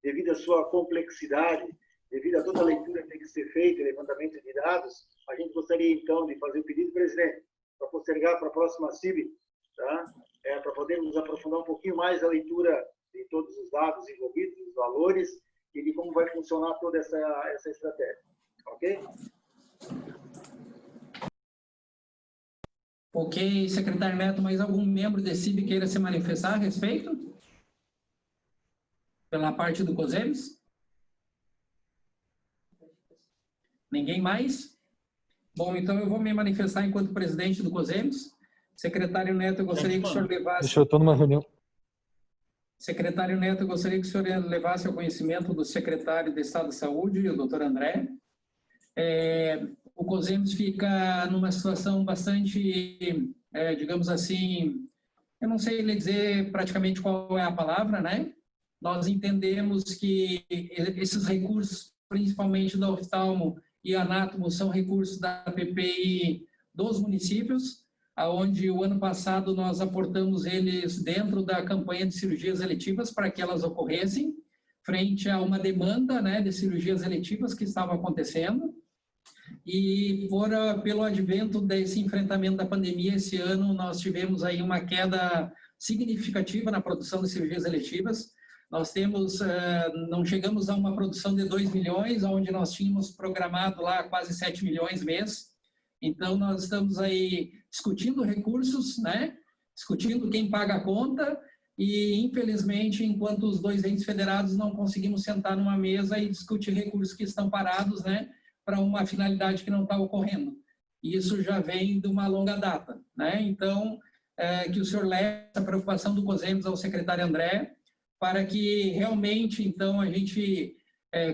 B: devido à sua complexidade, devido a toda a leitura que tem que ser feita, levantamento de dados, a gente gostaria, então, de fazer o pedido, presidente, para postergar para a próxima CIB, tá? Para podermos aprofundar um pouquinho mais a leitura de todos os dados envolvidos, os valores, e de como vai funcionar toda essa estratégia. Ok?
A: Ok, secretário Neto, mais algum membro da CIB queira se manifestar a respeito? Pela parte do COSEMES? Ninguém mais? Bom, então eu vou me manifestar enquanto presidente do COSEMES. Secretário Neto, eu gostaria que o senhor levasse...
K: Deixa eu estar numa reunião.
A: Secretário Neto, eu gostaria que o senhor levasse ao conhecimento do secretário de Estado de Saúde, o doutor André. O COSEMES fica numa situação bastante, digamos assim, eu não sei lhe dizer praticamente qual é a palavra, né? Nós entendemos que esses recursos, principalmente da oftalmo e anátomo, são recursos da PPI dos municípios, aonde o ano passado nós aportamos eles dentro da campanha de cirurgias eletivas para que elas ocorressem, frente a uma demanda, né, de cirurgias eletivas que estava acontecendo. E pelo advento desse enfrentamento da pandemia, esse ano nós tivemos aí uma queda significativa na produção de cirurgias eletivas. Nós temos, não chegamos a uma produção de 2 milhões, onde nós tínhamos programado lá quase 7 milhões mês. Então, nós estamos aí discutindo recursos, né? Discutindo quem paga a conta e, infelizmente, enquanto os dois entes federados não conseguimos sentar numa mesa e discutir recursos que estão parados, né? Para uma finalidade que não está ocorrendo. E isso já vem de uma longa data, né? Então, que o senhor leve essa preocupação do COSEMES ao secretário André, para que realmente, então, a gente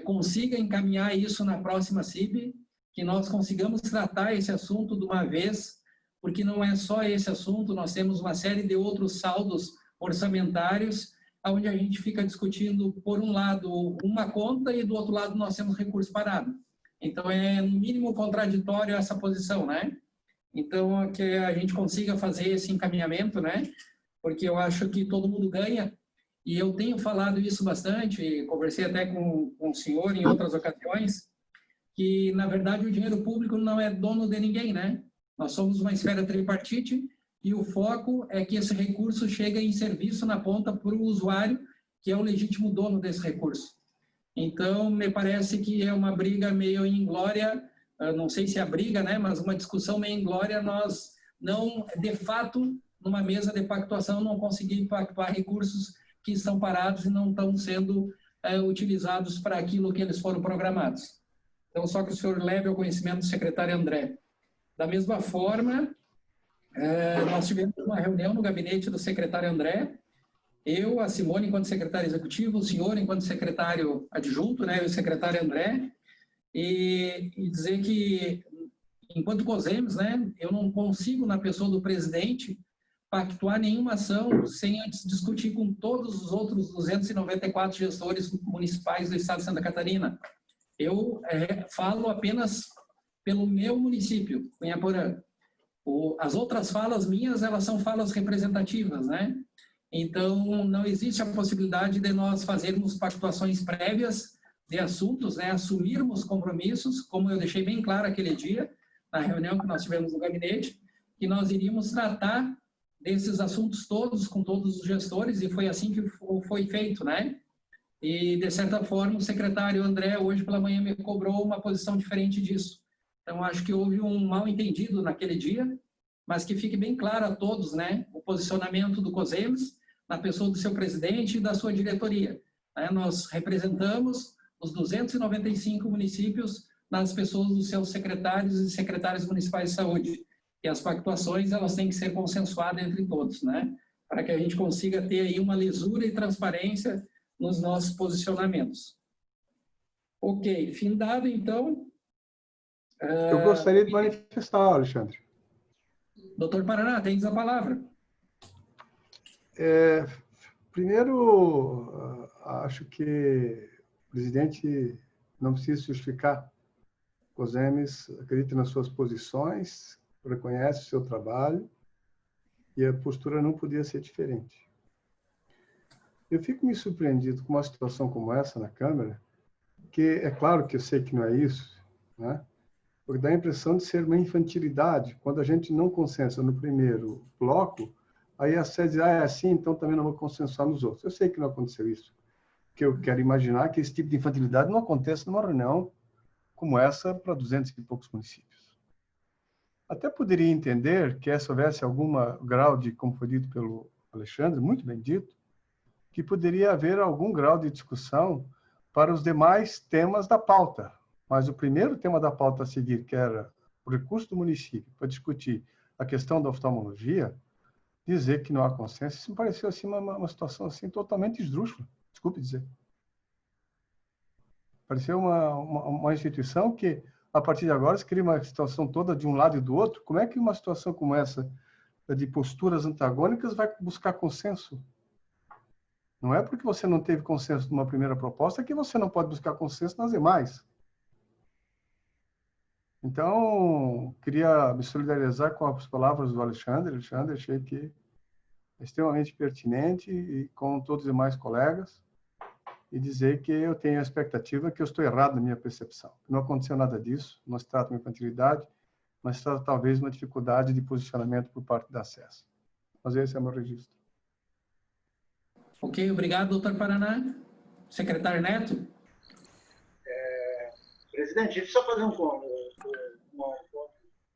A: consiga encaminhar isso na próxima CIB, que nós consigamos tratar esse assunto de uma vez, porque não é só esse assunto, nós temos uma série de outros saldos orçamentários, onde a gente fica discutindo, por um lado, uma conta e do outro lado nós temos recurso parado. Então, é no mínimo contraditório essa posição, né? Então, que a gente consiga fazer esse encaminhamento, né? Porque eu acho que todo mundo ganha. E eu tenho falado isso bastante, conversei até com o senhor em outras ocasiões, que, na verdade, o dinheiro público não é dono de ninguém, né? Nós somos uma esfera tripartite e o foco é que esse recurso chegue em serviço na ponta para o usuário, que é o legítimo dono desse recurso. Então, me parece que é uma briga meio inglória, não sei se é a briga, né? Mas uma discussão meio inglória, nós não, de fato, numa mesa de pactuação, não conseguimos pactuar recursos que estão parados e não estão sendo utilizados para aquilo que eles foram programados. Então, só que o senhor leve ao conhecimento do secretário André. Da mesma forma, nós tivemos uma reunião no gabinete do secretário André, eu, a Simone, enquanto secretário executivo, o senhor, enquanto secretário adjunto, né, o secretário André, e dizer que, enquanto COSEMES, né, eu não consigo, na pessoa do presidente, pactuar nenhuma ação sem antes discutir com todos os outros 294 gestores municipais do estado de Santa Catarina. Eu falo apenas pelo meu município, Cunhaporã. As outras falas minhas, elas são falas representativas, né? Então, não existe a possibilidade de nós fazermos pactuações prévias de assuntos, né? Assumirmos compromissos, como eu deixei bem claro aquele dia, na reunião que nós tivemos no gabinete, que nós iríamos tratar desses assuntos todos, com todos os gestores, e foi assim que foi feito, né? E, de certa forma, o secretário André, hoje pela manhã, me cobrou uma posição diferente disso. Então, acho que houve um mal-entendido naquele dia, mas que fique bem claro a todos, né, o posicionamento do COSEMES, na pessoa do seu presidente e da sua diretoria. Nós representamos os 295 municípios nas pessoas dos seus secretários e secretárias municipais de saúde. E as pactuações, elas têm que ser consensuadas entre todos, né, para que a gente consiga ter aí uma lisura e transparência nos nossos posicionamentos. Ok, findado, então...
I: Eu gostaria de manifestar, Alexandre.
A: Doutor Paraná, tens a palavra.
I: Primeiro, acho que o presidente não precisa justificar. COSEMES acredita nas suas posições, reconhece o seu trabalho e a postura não podia ser diferente. Eu fico me surpreendido com uma situação como essa na Câmara, que é claro que eu sei que não é isso, né? Porque dá a impressão de ser uma infantilidade. Quando a gente não consensa no primeiro bloco, aí a sede diz, é assim, então também não vou consensuar nos outros. Eu sei que não aconteceu isso. Que eu quero imaginar que esse tipo de infantilidade não aconteça numa reunião como essa para 200 e poucos municípios. Até poderia entender que se houvesse algum grau de, como foi dito pelo Alexandre, muito bem dito, que poderia haver algum grau de discussão para os demais temas da pauta. Mas o primeiro tema da pauta a seguir, que era o recurso do município para discutir a questão da oftalmologia, dizer que não há consenso, isso me pareceu assim, uma situação assim, totalmente esdrúxula, desculpe dizer. Pareceu uma instituição que, a partir de agora, se cria uma situação toda de um lado e do outro. Como é que uma situação como essa, de posturas antagônicas, vai buscar consenso? Não é porque você não teve consenso numa primeira proposta que você não pode buscar consenso nas demais. Então, queria me solidarizar com as palavras do Alexandre. Alexandre, achei que é extremamente pertinente e com todos os demais colegas, e dizer que eu tenho a expectativa que eu estou errado na minha percepção. Não aconteceu nada disso, não se trata de uma infantilidade, mas se trata talvez de uma dificuldade de posicionamento por parte da SES. Mas esse é o meu registro.
A: Ok, obrigado, doutor Paraná. Secretário Neto.
B: Presidente, deixa eu só fazer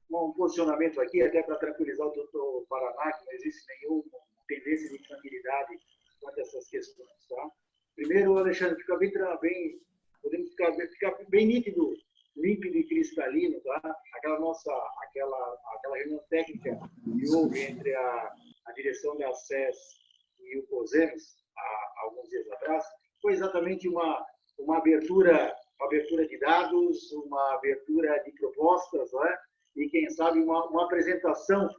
B: um posicionamento aqui, até para tranquilizar o doutor Paraná, que não existe nenhuma tendência de infantilidade quanto a essas questões. Tá? Primeiro, Alexandre, podemos ficar bem nítido, límpido e cristalino, tá? Aquela reunião técnica que houve entre a direção da SES e o COSEMES, há alguns dias atrás, foi exatamente uma abertura de dados, uma abertura de propostas, né? E, quem sabe, uma apresentação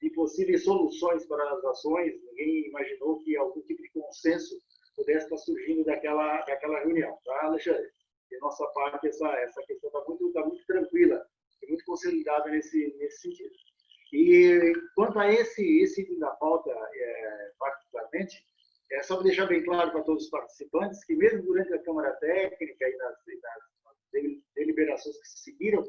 B: de possíveis soluções para as ações. Ninguém imaginou que algum tipo de consenso pudesse estar surgindo daquela reunião. Tá, Alexandre? De nossa parte, essa questão está muito tranquila e muito consolidada nesse sentido. E quanto a esse item da pauta, particularmente, é só para deixar bem claro para todos os participantes que, mesmo durante a Câmara Técnica e nas deliberações que se seguiram,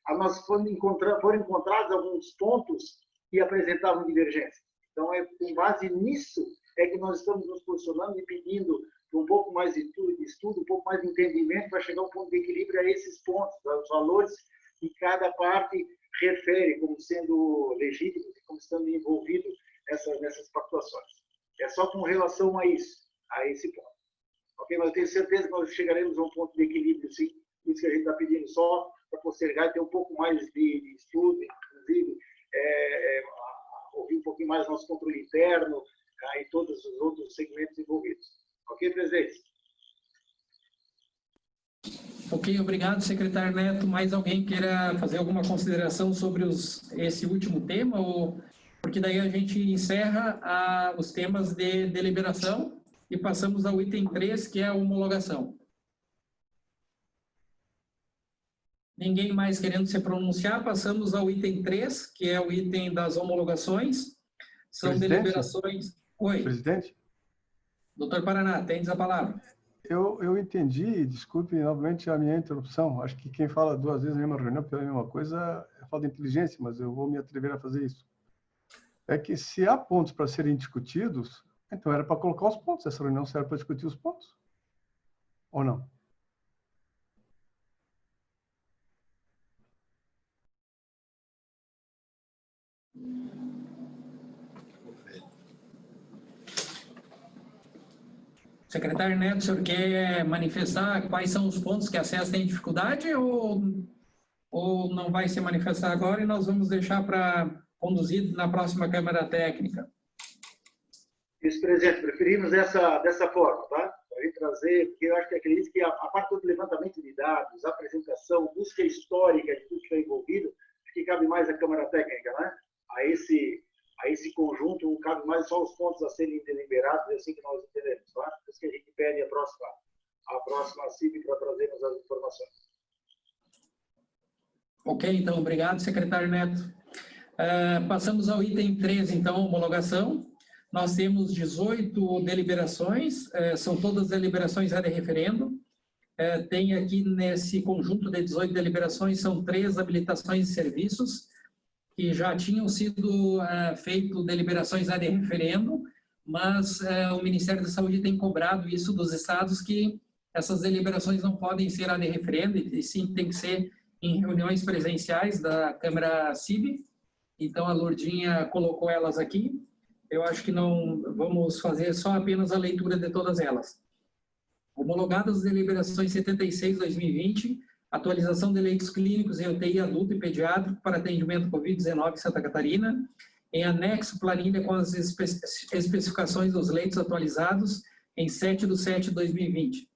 B: mas foram encontrados alguns pontos que apresentavam divergência. Então, com base nisso, é que nós estamos nos posicionando e pedindo um pouco mais de estudo, um pouco mais de entendimento para chegar a um ponto de equilíbrio a esses pontos, aos valores que cada parte refere como sendo legítimos e como estando envolvido nessas pactuações. É só com relação a esse ponto. Ok? Mas eu tenho certeza que nós chegaremos a um ponto de equilíbrio, sim. Isso que a gente está pedindo só para postergar e ter um pouco mais de estudo, inclusive ouvir um pouquinho mais nosso controle interno, e todos os outros segmentos envolvidos. Ok, presidente?
A: Ok, obrigado, secretário Neto. Mais alguém queira fazer alguma consideração sobre esse último tema? Porque daí a gente encerra os temas de deliberação e passamos ao item 3, que é a homologação. Ninguém mais querendo se pronunciar, passamos ao item 3, que é o item das homologações. São deliberações... Oi.
I: Presidente?
A: Doutor Paraná, tens a palavra.
I: Eu entendi, desculpe novamente a minha interrupção. Acho que quem fala duas vezes na mesma reunião pela mesma coisa é falta de inteligência, mas eu vou me atrever a fazer isso. É que se há pontos para serem discutidos, então era para colocar os pontos. Essa reunião serve para discutir os pontos. Ou não?
A: Secretário Neto, o senhor quer manifestar quais são os pontos que a SES tem dificuldade ou não vai se manifestar agora e nós vamos deixar para conduzir na próxima Câmara Técnica?
B: Isso, presidente, preferimos dessa forma, tá? Para gente trazer, porque eu acho que acredito que a parte do levantamento de dados, apresentação, busca histórica de tudo que está envolvido, acho que cabe mais à Câmara Técnica, né? a esse conjunto, cabe mais só os pontos a serem deliberados, é assim que nós entendemos, tá? Por isso que a gente pede a próxima CIB para trazermos as informações.
A: Ok, então, obrigado, secretário Neto. Passamos ao item 13, então, homologação. Nós temos 18 deliberações, são todas deliberações ad referendo. Tem aqui nesse conjunto de 18 deliberações, são 3 habilitações de serviços, que já tinham sido feito deliberações ad referendo, mas o Ministério da Saúde tem cobrado isso dos estados, que essas deliberações não podem ser ad referendo, e sim tem que ser em reuniões presenciais da Câmara CIB. Então, a Lourdinha colocou elas aqui. Eu acho que não vamos fazer só apenas a leitura de todas elas. Homologadas as deliberações 76/2020, atualização de leitos clínicos em UTI adulto e pediátrico para atendimento Covid-19 em Santa Catarina. Em anexo, planilha com as especificações dos leitos atualizados em 7/7/2020.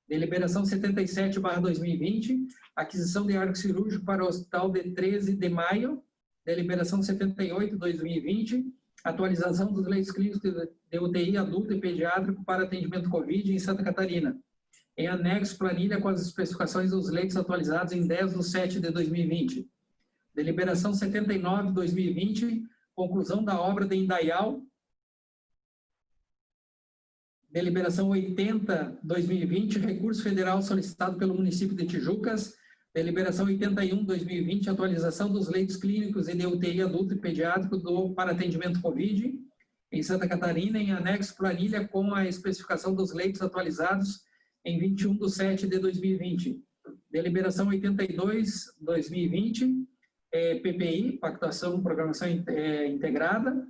A: Deliberação 77/2020, aquisição de arco cirúrgico para o Hospital de 13 de Maio. Deliberação 78/2020, atualização dos leitos clínicos de UTI adulto e pediátrico para atendimento Covid em Santa Catarina. Em anexo, planilha com as especificações dos leitos atualizados em 10/7/2020. Deliberação 79/2020, conclusão da obra de Indaial. Deliberação 80/2020, recurso federal solicitado pelo município de Tijucas. Deliberação 81/2020, atualização dos leitos clínicos e de UTI adulto e pediátrico para atendimento Covid em Santa Catarina, em anexo planilha com a especificação dos leitos atualizados em 21/7/2020. Deliberação 82/2020, PPI, Pactuação Programação Integrada.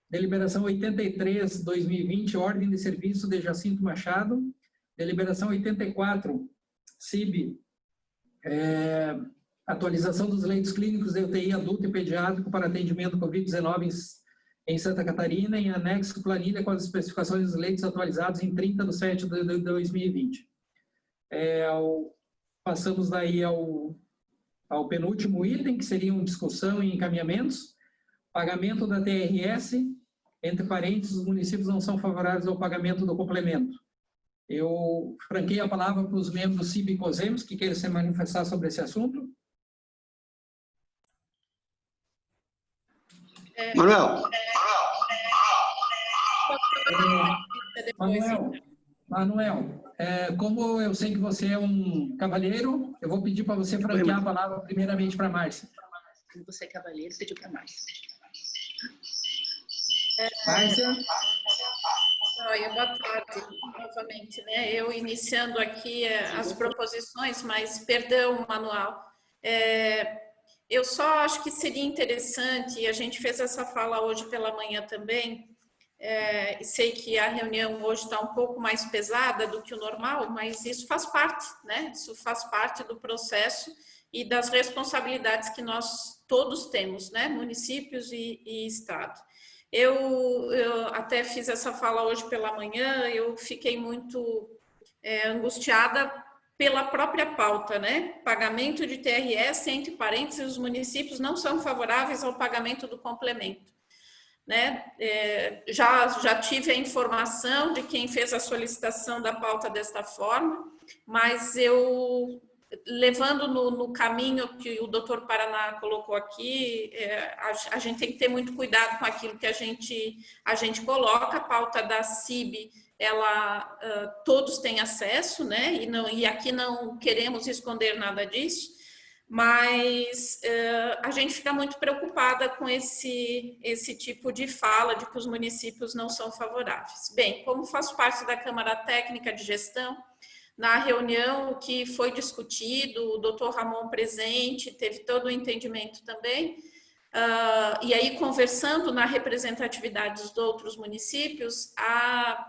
A: Deliberação 83/2020, Ordem de Serviço de Jacinto Machado. Deliberação 84, CIB, atualização dos leitos clínicos de UTI adulto e pediátrico para atendimento Covid-19 em Santa Catarina, em anexo planilha com as especificações dos leitos atualizados em 30/7/2020. Passamos daí ao penúltimo item, que seriam discussão e encaminhamentos. Pagamento da TRS, entre parênteses, os municípios não são favoráveis ao pagamento do complemento. Eu franquei a palavra para os membros do CIB e COSEMS que queiram se manifestar sobre esse assunto.
H: Manuel.
A: Manuel, como eu sei que você é um cavalheiro, eu vou pedir para você franquear a palavra primeiramente para a Márcia.
K: Como você é cavalheiro, você pediu para a Márcia.
A: Márcia?
E: Boa tarde, novamente, né? Eu iniciando aqui as proposições, mas perdão, Manuel. Eu só acho que seria interessante, e a gente fez essa fala hoje pela manhã também, sei que a reunião hoje está um pouco mais pesada do que o normal, mas isso faz parte, né? Isso faz parte do processo e das responsabilidades que nós todos temos, né? Municípios e Estado. Eu até fiz essa fala hoje pela manhã, eu fiquei muito angustiada pela própria pauta, né? Pagamento de TRS, entre parênteses, os municípios não são favoráveis ao pagamento do complemento, né? Já tive a informação de quem fez a solicitação da pauta desta forma, mas eu, levando no caminho que o doutor Paraná colocou aqui, a gente tem que ter muito cuidado com aquilo que a gente coloca. A pauta da CIB, todos têm acesso, né? E aqui não queremos esconder nada disso, mas a gente fica muito preocupada com esse tipo de fala de que os municípios não são favoráveis. Bem, como faço parte da Câmara Técnica de Gestão, na reunião que foi discutido, o doutor Ramon presente, teve todo o entendimento também, e aí conversando na representatividade dos outros municípios, a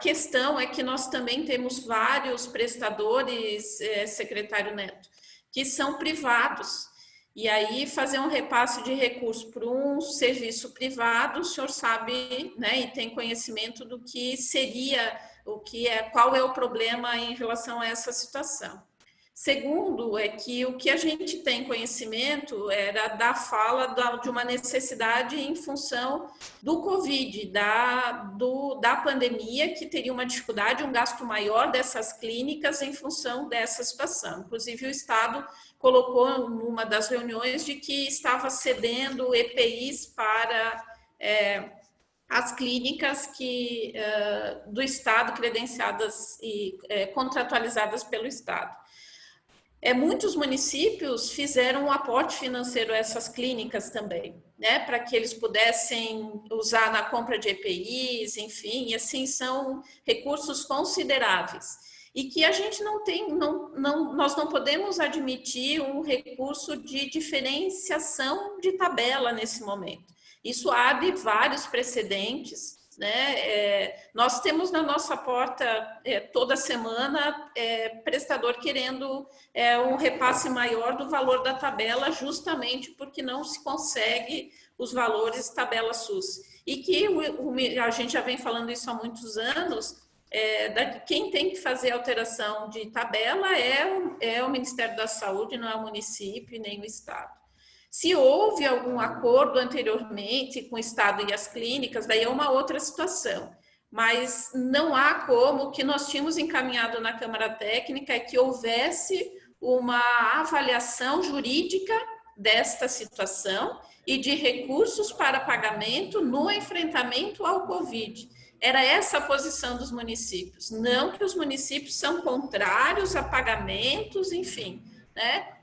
E: questão é que nós também temos vários prestadores, secretário Neto, que são privados, e aí fazer um repasse de recurso para um serviço privado, o senhor sabe, né, e tem conhecimento do que seria, qual é o problema em relação a essa situação. Segundo, é que o que a gente tem conhecimento era da fala de uma necessidade em função do Covid, da pandemia, que teria uma dificuldade, um gasto maior dessas clínicas em função dessa situação. Inclusive, o Estado colocou numa das reuniões de que estava cedendo EPIs para as clínicas do Estado, credenciadas e contratualizadas pelo Estado. Muitos municípios fizeram um aporte financeiro a essas clínicas também, né, para que eles pudessem usar na compra de EPIs, enfim, e assim são recursos consideráveis. E que a gente não tem, nós não podemos admitir um recurso de diferenciação de tabela nesse momento. Isso abre vários precedentes, né? Nós temos na nossa porta toda semana prestador querendo um repasse maior do valor da tabela, justamente porque não se consegue os valores tabela SUS. E que a gente já vem falando isso há muitos anos, quem tem que fazer alteração de tabela é o Ministério da Saúde, não é o município nem o Estado. Se houve algum acordo anteriormente com o Estado e as clínicas, daí é uma outra situação. Mas não há como, o que nós tínhamos encaminhado na Câmara Técnica é que houvesse uma avaliação jurídica desta situação e de recursos para pagamento no enfrentamento ao Covid. Era essa a posição dos municípios, não que os municípios são contrários a pagamentos, enfim, né?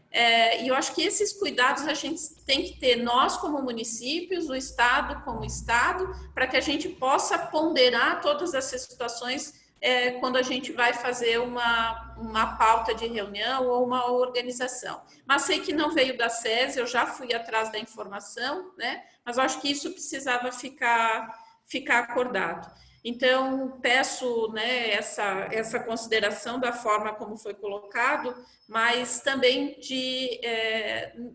E: E eu acho que esses cuidados a gente tem que ter, nós como municípios, o Estado como Estado, para que a gente possa ponderar todas essas situações quando a gente vai fazer uma pauta de reunião ou uma organização. Mas sei que não veio da SESI, eu já fui atrás da informação, né? Mas eu acho que isso precisava ficar acordado. Então, peço, né, essa consideração da forma como foi colocado, mas também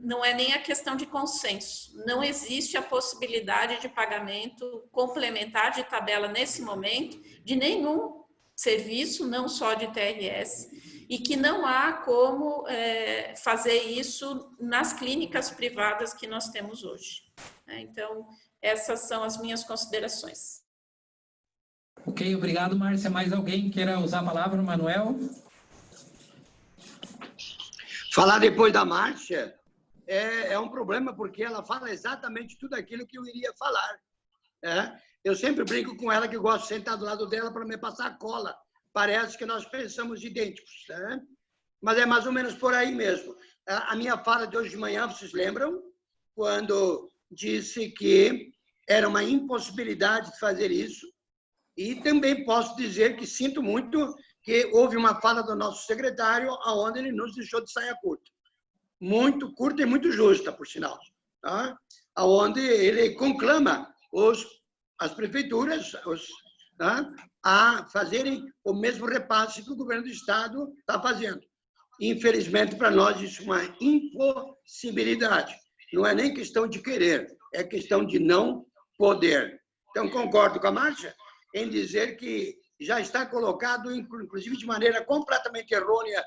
E: não é nem a questão de consenso. Não existe a possibilidade de pagamento complementar de tabela nesse momento de nenhum serviço, não só de TRS, e que não há como fazer isso nas clínicas privadas que nós temos hoje. Então, essas são as minhas considerações.
A: Ok, obrigado, Márcia. Mais alguém queira usar a palavra, Manuel?
H: Falar depois da Márcia é um problema, porque ela fala exatamente tudo aquilo que eu iria falar. Eu sempre brinco com ela que eu gosto de sentar do lado dela para me passar cola. Parece que nós pensamos idênticos. Mas é mais ou menos por aí mesmo. A minha fala de hoje de manhã, vocês lembram? Quando disse que era uma impossibilidade de fazer isso. E também posso dizer que sinto muito que houve uma fala do nosso secretário onde ele nos deixou de saia curta. Muito curta e muito justa, por sinal. Onde ele conclama as prefeituras a fazerem o mesmo repasse que o governo do Estado está fazendo. Infelizmente, para nós, isso é uma impossibilidade. Não é nem questão de querer, é questão de não poder. Então, concordo com a Márcia em dizer que já está colocado, inclusive de maneira completamente errônea,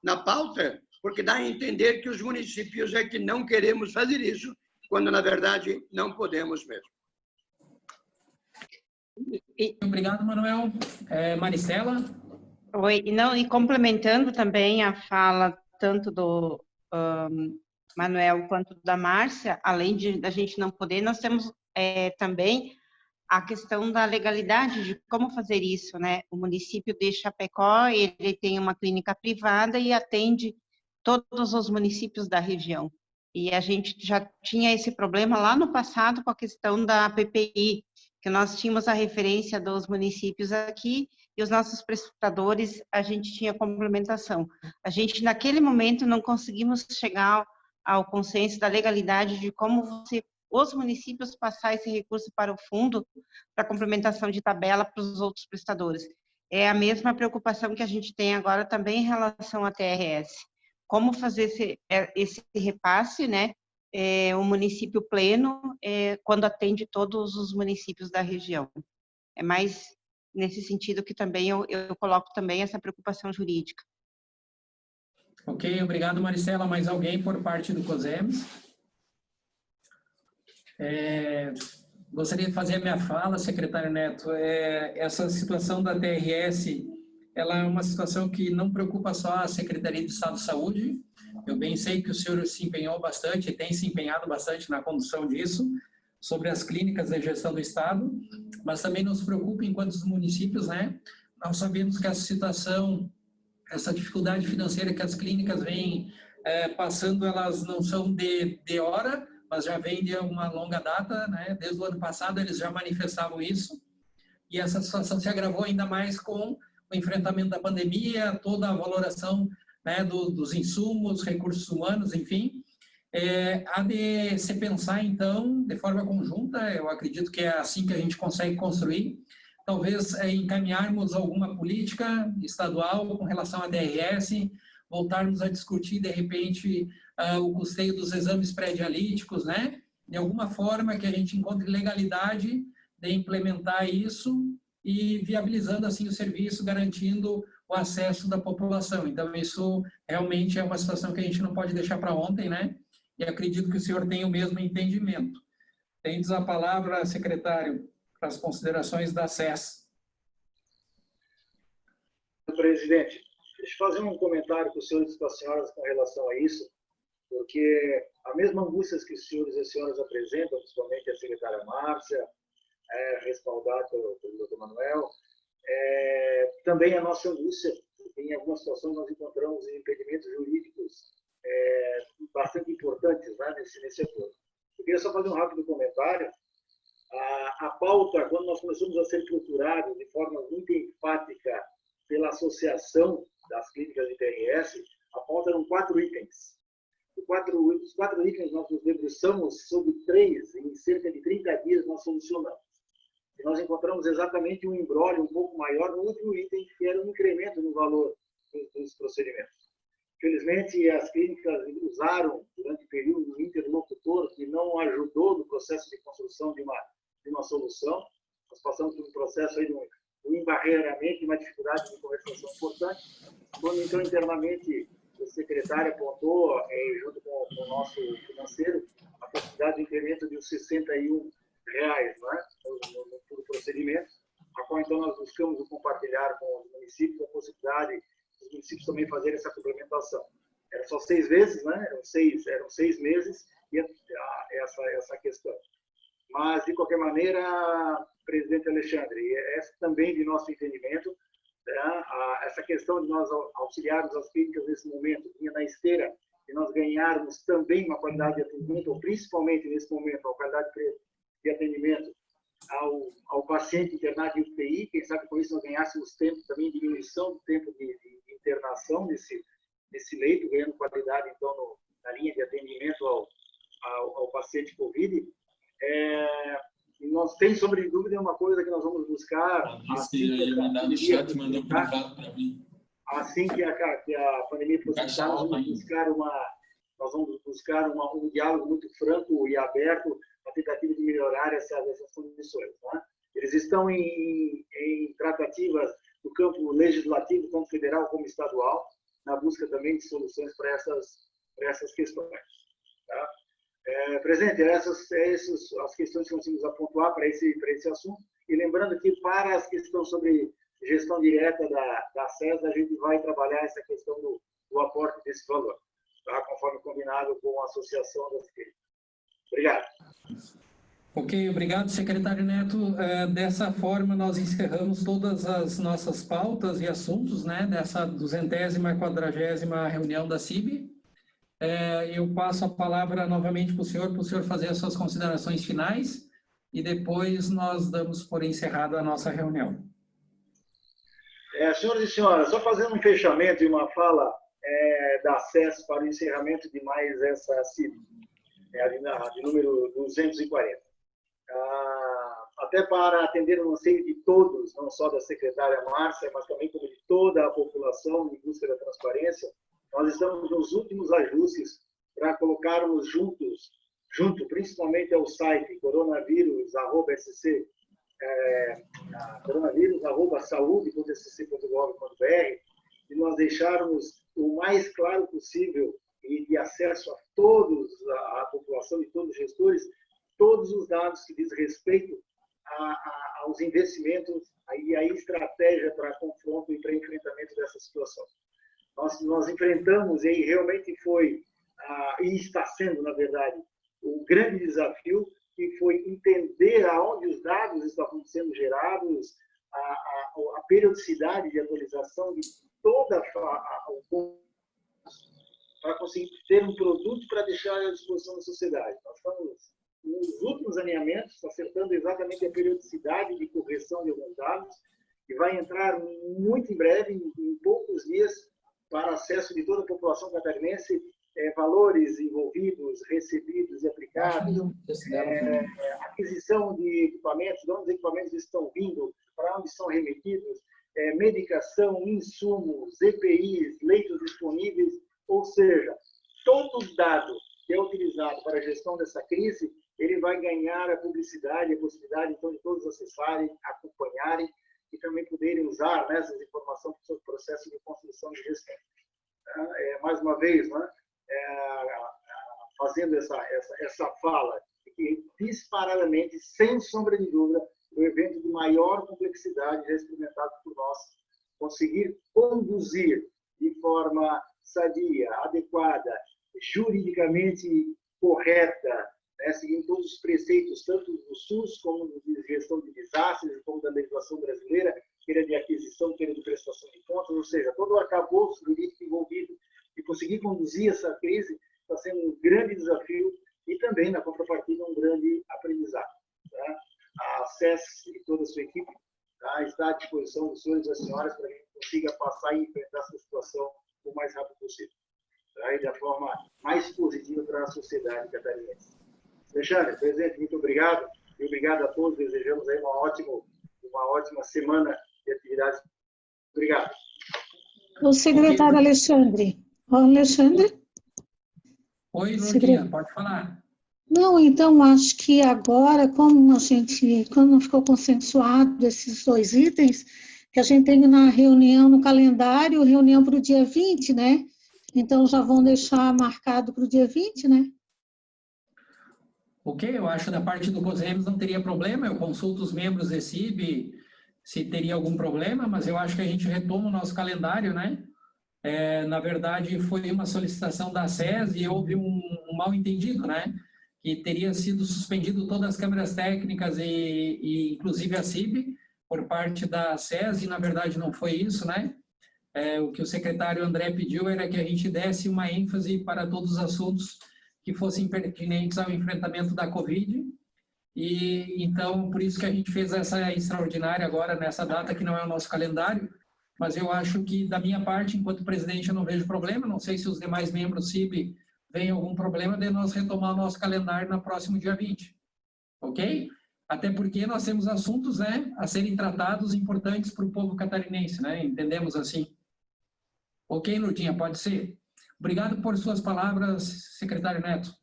H: na pauta, porque dá a entender que os municípios é que não queremos fazer isso, quando, na verdade, não podemos mesmo.
A: Obrigado, Manuel. Maricela?
G: Oi, e complementando também a fala tanto do Manuel quanto da Márcia, além da gente não poder, nós temos também a questão da legalidade de como fazer isso, né? O município de Chapecó, ele tem uma clínica privada e atende todos os municípios da região. E a gente já tinha esse problema lá no passado com a questão da PPI, que nós tínhamos a referência dos municípios aqui e os nossos prestadores, a gente tinha complementação. A gente, naquele momento, não conseguimos chegar ao consenso da legalidade de como os municípios passar esse recurso para o fundo para complementação de tabela para os outros prestadores. É a mesma preocupação que a gente tem agora também em relação à TRS. Como fazer esse repasse, né? O município pleno, quando atende todos os municípios da região. É mais nesse sentido que também eu coloco também essa preocupação jurídica.
A: Ok, obrigado, Maricela. Mais alguém por parte do COSEMES? Gostaria de fazer a minha fala, secretário Neto. Essa situação da TRS, ela é uma situação que não preocupa só a Secretaria de Estado de Saúde. Eu bem sei que o senhor se empenhou bastante, tem se empenhado bastante na condução disso, sobre as clínicas de gestão do Estado, mas também nos preocupa enquanto os municípios, né? Nós sabemos que essa situação, essa dificuldade financeira que as clínicas vêm passando, elas não são de hora, mas já vem de uma longa data, né? Desde o ano passado eles já manifestavam isso, e essa situação se agravou ainda mais com o enfrentamento da pandemia, toda a valoração, né, dos insumos, recursos humanos, enfim. Há de se pensar, então, de forma conjunta, eu acredito que é assim que a gente consegue construir, talvez encaminharmos alguma política estadual com relação à DRS, voltarmos a discutir, de repente, o custeio dos exames pré-dialíticos, né? De alguma forma que a gente encontre legalidade de implementar isso e viabilizando, assim, o serviço, garantindo o acesso da população. Então, isso realmente é uma situação que a gente não pode deixar para ontem, né? E acredito que o senhor tem o mesmo entendimento. Tendes a palavra, secretário, para as considerações da SES.
B: Presidente, deixa eu fazer um comentário para os senhores e para as senhoras com relação a isso, porque a mesma angústia que os senhores e as senhoras apresentam, principalmente a secretária Márcia, respaldada pelo Dr. Manuel, também a nossa angústia, porque em algumas situações nós encontramos impedimentos jurídicos bastante importantes, né, nesse acordo. Eu queria só fazer um rápido comentário. A pauta, quando nós começamos a ser procurados de forma muito enfática pela Associação das Clínicas de TRS, a pauta eram 4 itens. Os 4 itens nós nos debruçamos sobre 3, em cerca de 30 dias nós solucionamos. E nós encontramos exatamente um imbróglio um pouco maior no último item, que era um incremento no valor dos procedimentos. Felizmente, as clínicas usaram, durante o período, um interlocutor que não ajudou no processo de construção de uma solução. Nós passamos por um processo aí de um embarreiramento e uma dificuldade de conversação importante. Quando, então, internamente, o secretário apontou, junto com o nosso financeiro, a possibilidade de incremento de uns R$61, né, no procedimento, a qual, então, nós buscamos compartilhar com os municípios a possibilidade os municípios também fazerem essa complementação. Era só 6 vezes, né? Eram 6 meses e essa questão. Mas, de qualquer maneira, presidente Alexandre, essa também de nosso entendimento, essa questão de nós auxiliarmos as clínicas nesse momento, vinha na esteira, de nós ganharmos também uma qualidade de atendimento, ou principalmente nesse momento, a qualidade de atendimento ao paciente internado em UTI, quem sabe com isso nós ganhássemos tempo também, diminuição do tempo de internação nesse leito, ganhando qualidade, então, na linha de atendimento ao paciente COVID. Nós tem, sobre dúvida, uma coisa que nós vamos buscar... Assim que a pandemia for passar, nós vamos buscar um diálogo muito franco e aberto na tentativa de melhorar essas condições. Né? Eles estão em tratativas no campo legislativo, tanto federal como estadual, na busca também de soluções para essas questões. Tá? Presidente, essas as questões que nós temos a pontuar para esse assunto. E lembrando que, para as questões sobre gestão direta da SES, a gente vai trabalhar essa questão do aporte desse valor, tá? Conforme combinado com a Associação das Clínicas. Obrigado.
A: Ok, obrigado, secretário Neto. Dessa forma, nós encerramos todas as nossas pautas e assuntos, né, dessa 240ª reunião da CIB. Eu passo a palavra novamente para o senhor fazer as suas considerações finais e depois nós damos por encerrada a nossa reunião.
B: Senhores e senhoras, só fazendo um fechamento e uma fala da SES para o encerramento de mais essa CIB, de número 240. Até para atender o anseio de todos, não só da secretária Márcia, mas também como de toda a população em busca da transparência, nós estamos nos últimos ajustes para colocarmos junto principalmente ao site coronavírus.sc coronavírus@saude.scc.gov.br, e nós deixarmos o mais claro possível e de acesso a todos, a população e todos os gestores, todos os dados que diz respeito aos investimentos e a estratégia para confronto e para enfrentamento dessa situação. Nós enfrentamos, e realmente foi, e está sendo, na verdade, o grande desafio, que foi entender aonde os dados estavam sendo gerados, a periodicidade de atualização de toda para conseguir ter um produto para deixar à disposição da sociedade. Nós estamos nos últimos alinhamentos, acertando exatamente a periodicidade de correção de alguns dados, e vai entrar muito em breve, em poucos dias, para acesso de toda a população catarinense, valores envolvidos, recebidos e aplicados, aquisição de equipamentos, de onde os equipamentos estão vindo, para onde são remetidos, medicação, insumos, EPIs, leitos disponíveis, ou seja, todo dado que é utilizado para a gestão dessa crise, ele vai ganhar a publicidade, a possibilidade, então, de todos acessarem, acompanharem e também poderem usar, né, essas informações para o seu processo de construção de gestão. Mais uma vez, né, fazendo essa fala, que disparadamente, sem sombra de dúvida, o evento de maior complexidade já experimentado por nós, conseguir conduzir de forma sadia, adequada, juridicamente correta, né, seguindo todos os preceitos, tanto do SUS, como de gestão de desastres, como da legislação brasileira, queira de aquisição, queira de prestação de contas, ou seja, todo o arcabouço jurídico envolvido, e conseguir conduzir essa crise está sendo um grande desafio e também, na contrapartida, um grande aprendizado. Tá? A SES e toda a sua equipe, tá, está à disposição dos senhores e das senhoras para que a gente consiga passar e enfrentar essa situação o mais rápido possível, tá? E da forma mais positiva para a sociedade catarinense. Alexandre, presidente, muito obrigado. E obrigado a todos. Desejamos aí uma ótima semana de atividades. Obrigado.
L: O secretário Alexandre. Alexandre?
A: Oi, Lourdinha, pode falar.
L: Não, então, acho que agora, como não ficou consensuado esses 2 itens, que a gente tem na reunião, no calendário, reunião para o dia 20, né? Então, já vão deixar marcado para o dia 20, né?
A: Ok, eu acho que da parte do COSEMES não teria problema, eu consulto os membros do CIB se teria algum problema, mas eu acho que a gente retoma o nosso calendário, né? Na verdade, foi uma solicitação da SES e houve um mal-entendido, né? Que teria sido suspendido todas as câmeras técnicas e inclusive a CIB, por parte da SES, e na verdade não foi isso, né? O que o secretário André pediu era que a gente desse uma ênfase para todos os assuntos que fossem pertinentes ao enfrentamento da Covid, e então por isso que a gente fez essa extraordinária agora, nessa data que não é o nosso calendário, mas eu acho que da minha parte, enquanto presidente, eu não vejo problema, não sei se os demais membros do CIB veem algum problema de nós retomar o nosso calendário no próximo dia 20, ok? Até porque nós temos assuntos, né, a serem tratados importantes para o povo catarinense, né, entendemos assim. Ok, Lourdinha, pode ser. Obrigado por suas palavras, secretário Neto.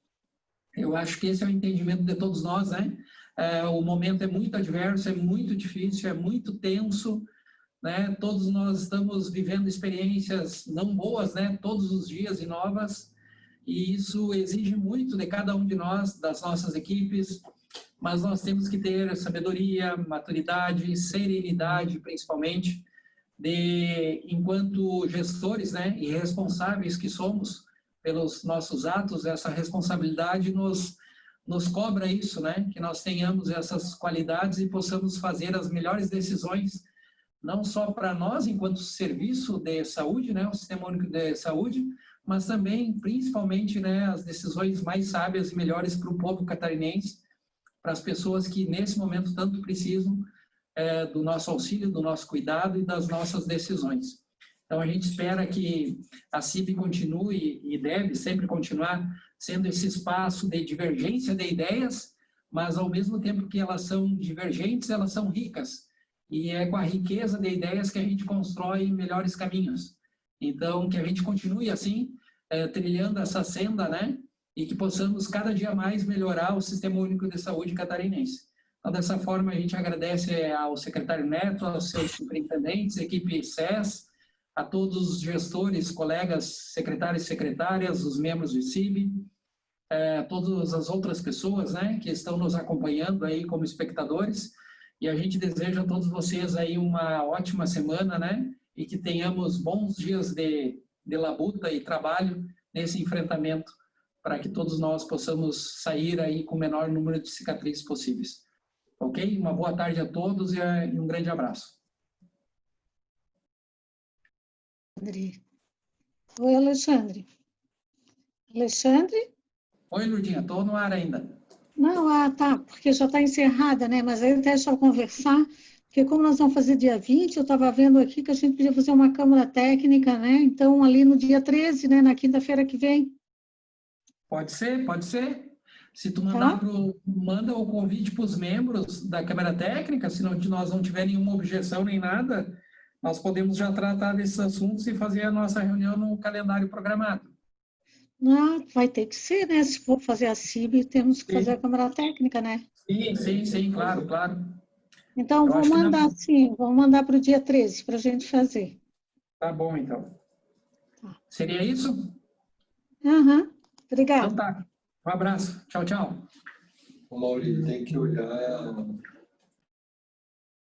A: Eu acho que esse é o entendimento de todos nós, né? O momento é muito adverso, é muito difícil, é muito tenso, né? Todos nós estamos vivendo experiências não boas, né? Todos os dias e novas, e isso exige muito de cada um de nós, das nossas equipes, mas nós temos que ter sabedoria, maturidade, serenidade, principalmente, enquanto gestores, né, e responsáveis que somos pelos nossos atos, essa responsabilidade nos cobra isso, né, que nós tenhamos essas qualidades e possamos fazer as melhores decisões, não só para nós, enquanto serviço de saúde, né, o Sistema Único de Saúde, mas também, principalmente, né, as decisões mais sábias e melhores para o povo catarinense, para as pessoas que, nesse momento, tanto precisam do nosso auxílio, do nosso cuidado e das nossas decisões. Então, a gente espera que a CIB continue e deve sempre continuar sendo esse espaço de divergência de ideias, mas, ao mesmo tempo que elas são divergentes, elas são ricas. E é com a riqueza de ideias que a gente constrói melhores caminhos. Então, que a gente continue assim, trilhando essa senda, né? E que possamos cada dia mais melhorar o Sistema Único de Saúde catarinense. Então, dessa forma, a gente agradece ao secretário Neto, aos seus superintendentes, equipe SES, a todos os gestores, colegas, secretários e secretárias, os membros do ICIB, todas as outras pessoas, né, que estão nos acompanhando aí como espectadores, e a gente deseja a todos vocês aí uma ótima semana, né, e que tenhamos bons dias de labuta e trabalho nesse enfrentamento, para que todos nós possamos sair aí com o menor número de cicatrizes possíveis. Ok? Uma boa tarde a todos e um grande abraço.
L: Oi, Alexandre. Alexandre?
A: Oi, Lurdinha, estou no ar ainda.
L: Não, tá, porque já está encerrada, né? Mas aí até só conversar, porque como nós vamos fazer dia 20, eu estava vendo aqui que a gente podia fazer uma câmara técnica, né? Então, ali no dia 13, né? Na quinta-feira que vem.
A: Pode ser, pode ser. Se tu mandar manda o convite para os membros da Câmara Técnica, se nós não tiver nenhuma objeção nem nada, nós podemos já tratar desses assuntos e fazer a nossa reunião no calendário programado.
L: Não, vai ter que ser, né? Se for fazer a CIB, temos que fazer a Câmara Técnica, né?
A: Sim, claro, claro.
L: Então, vou mandar, sim, vamos mandar para o dia 13, para a gente fazer.
A: Tá bom, então. Seria isso?
L: Obrigada.
A: Então tá. Um abraço. Tchau, tchau.
M: O Maurício tem que olhar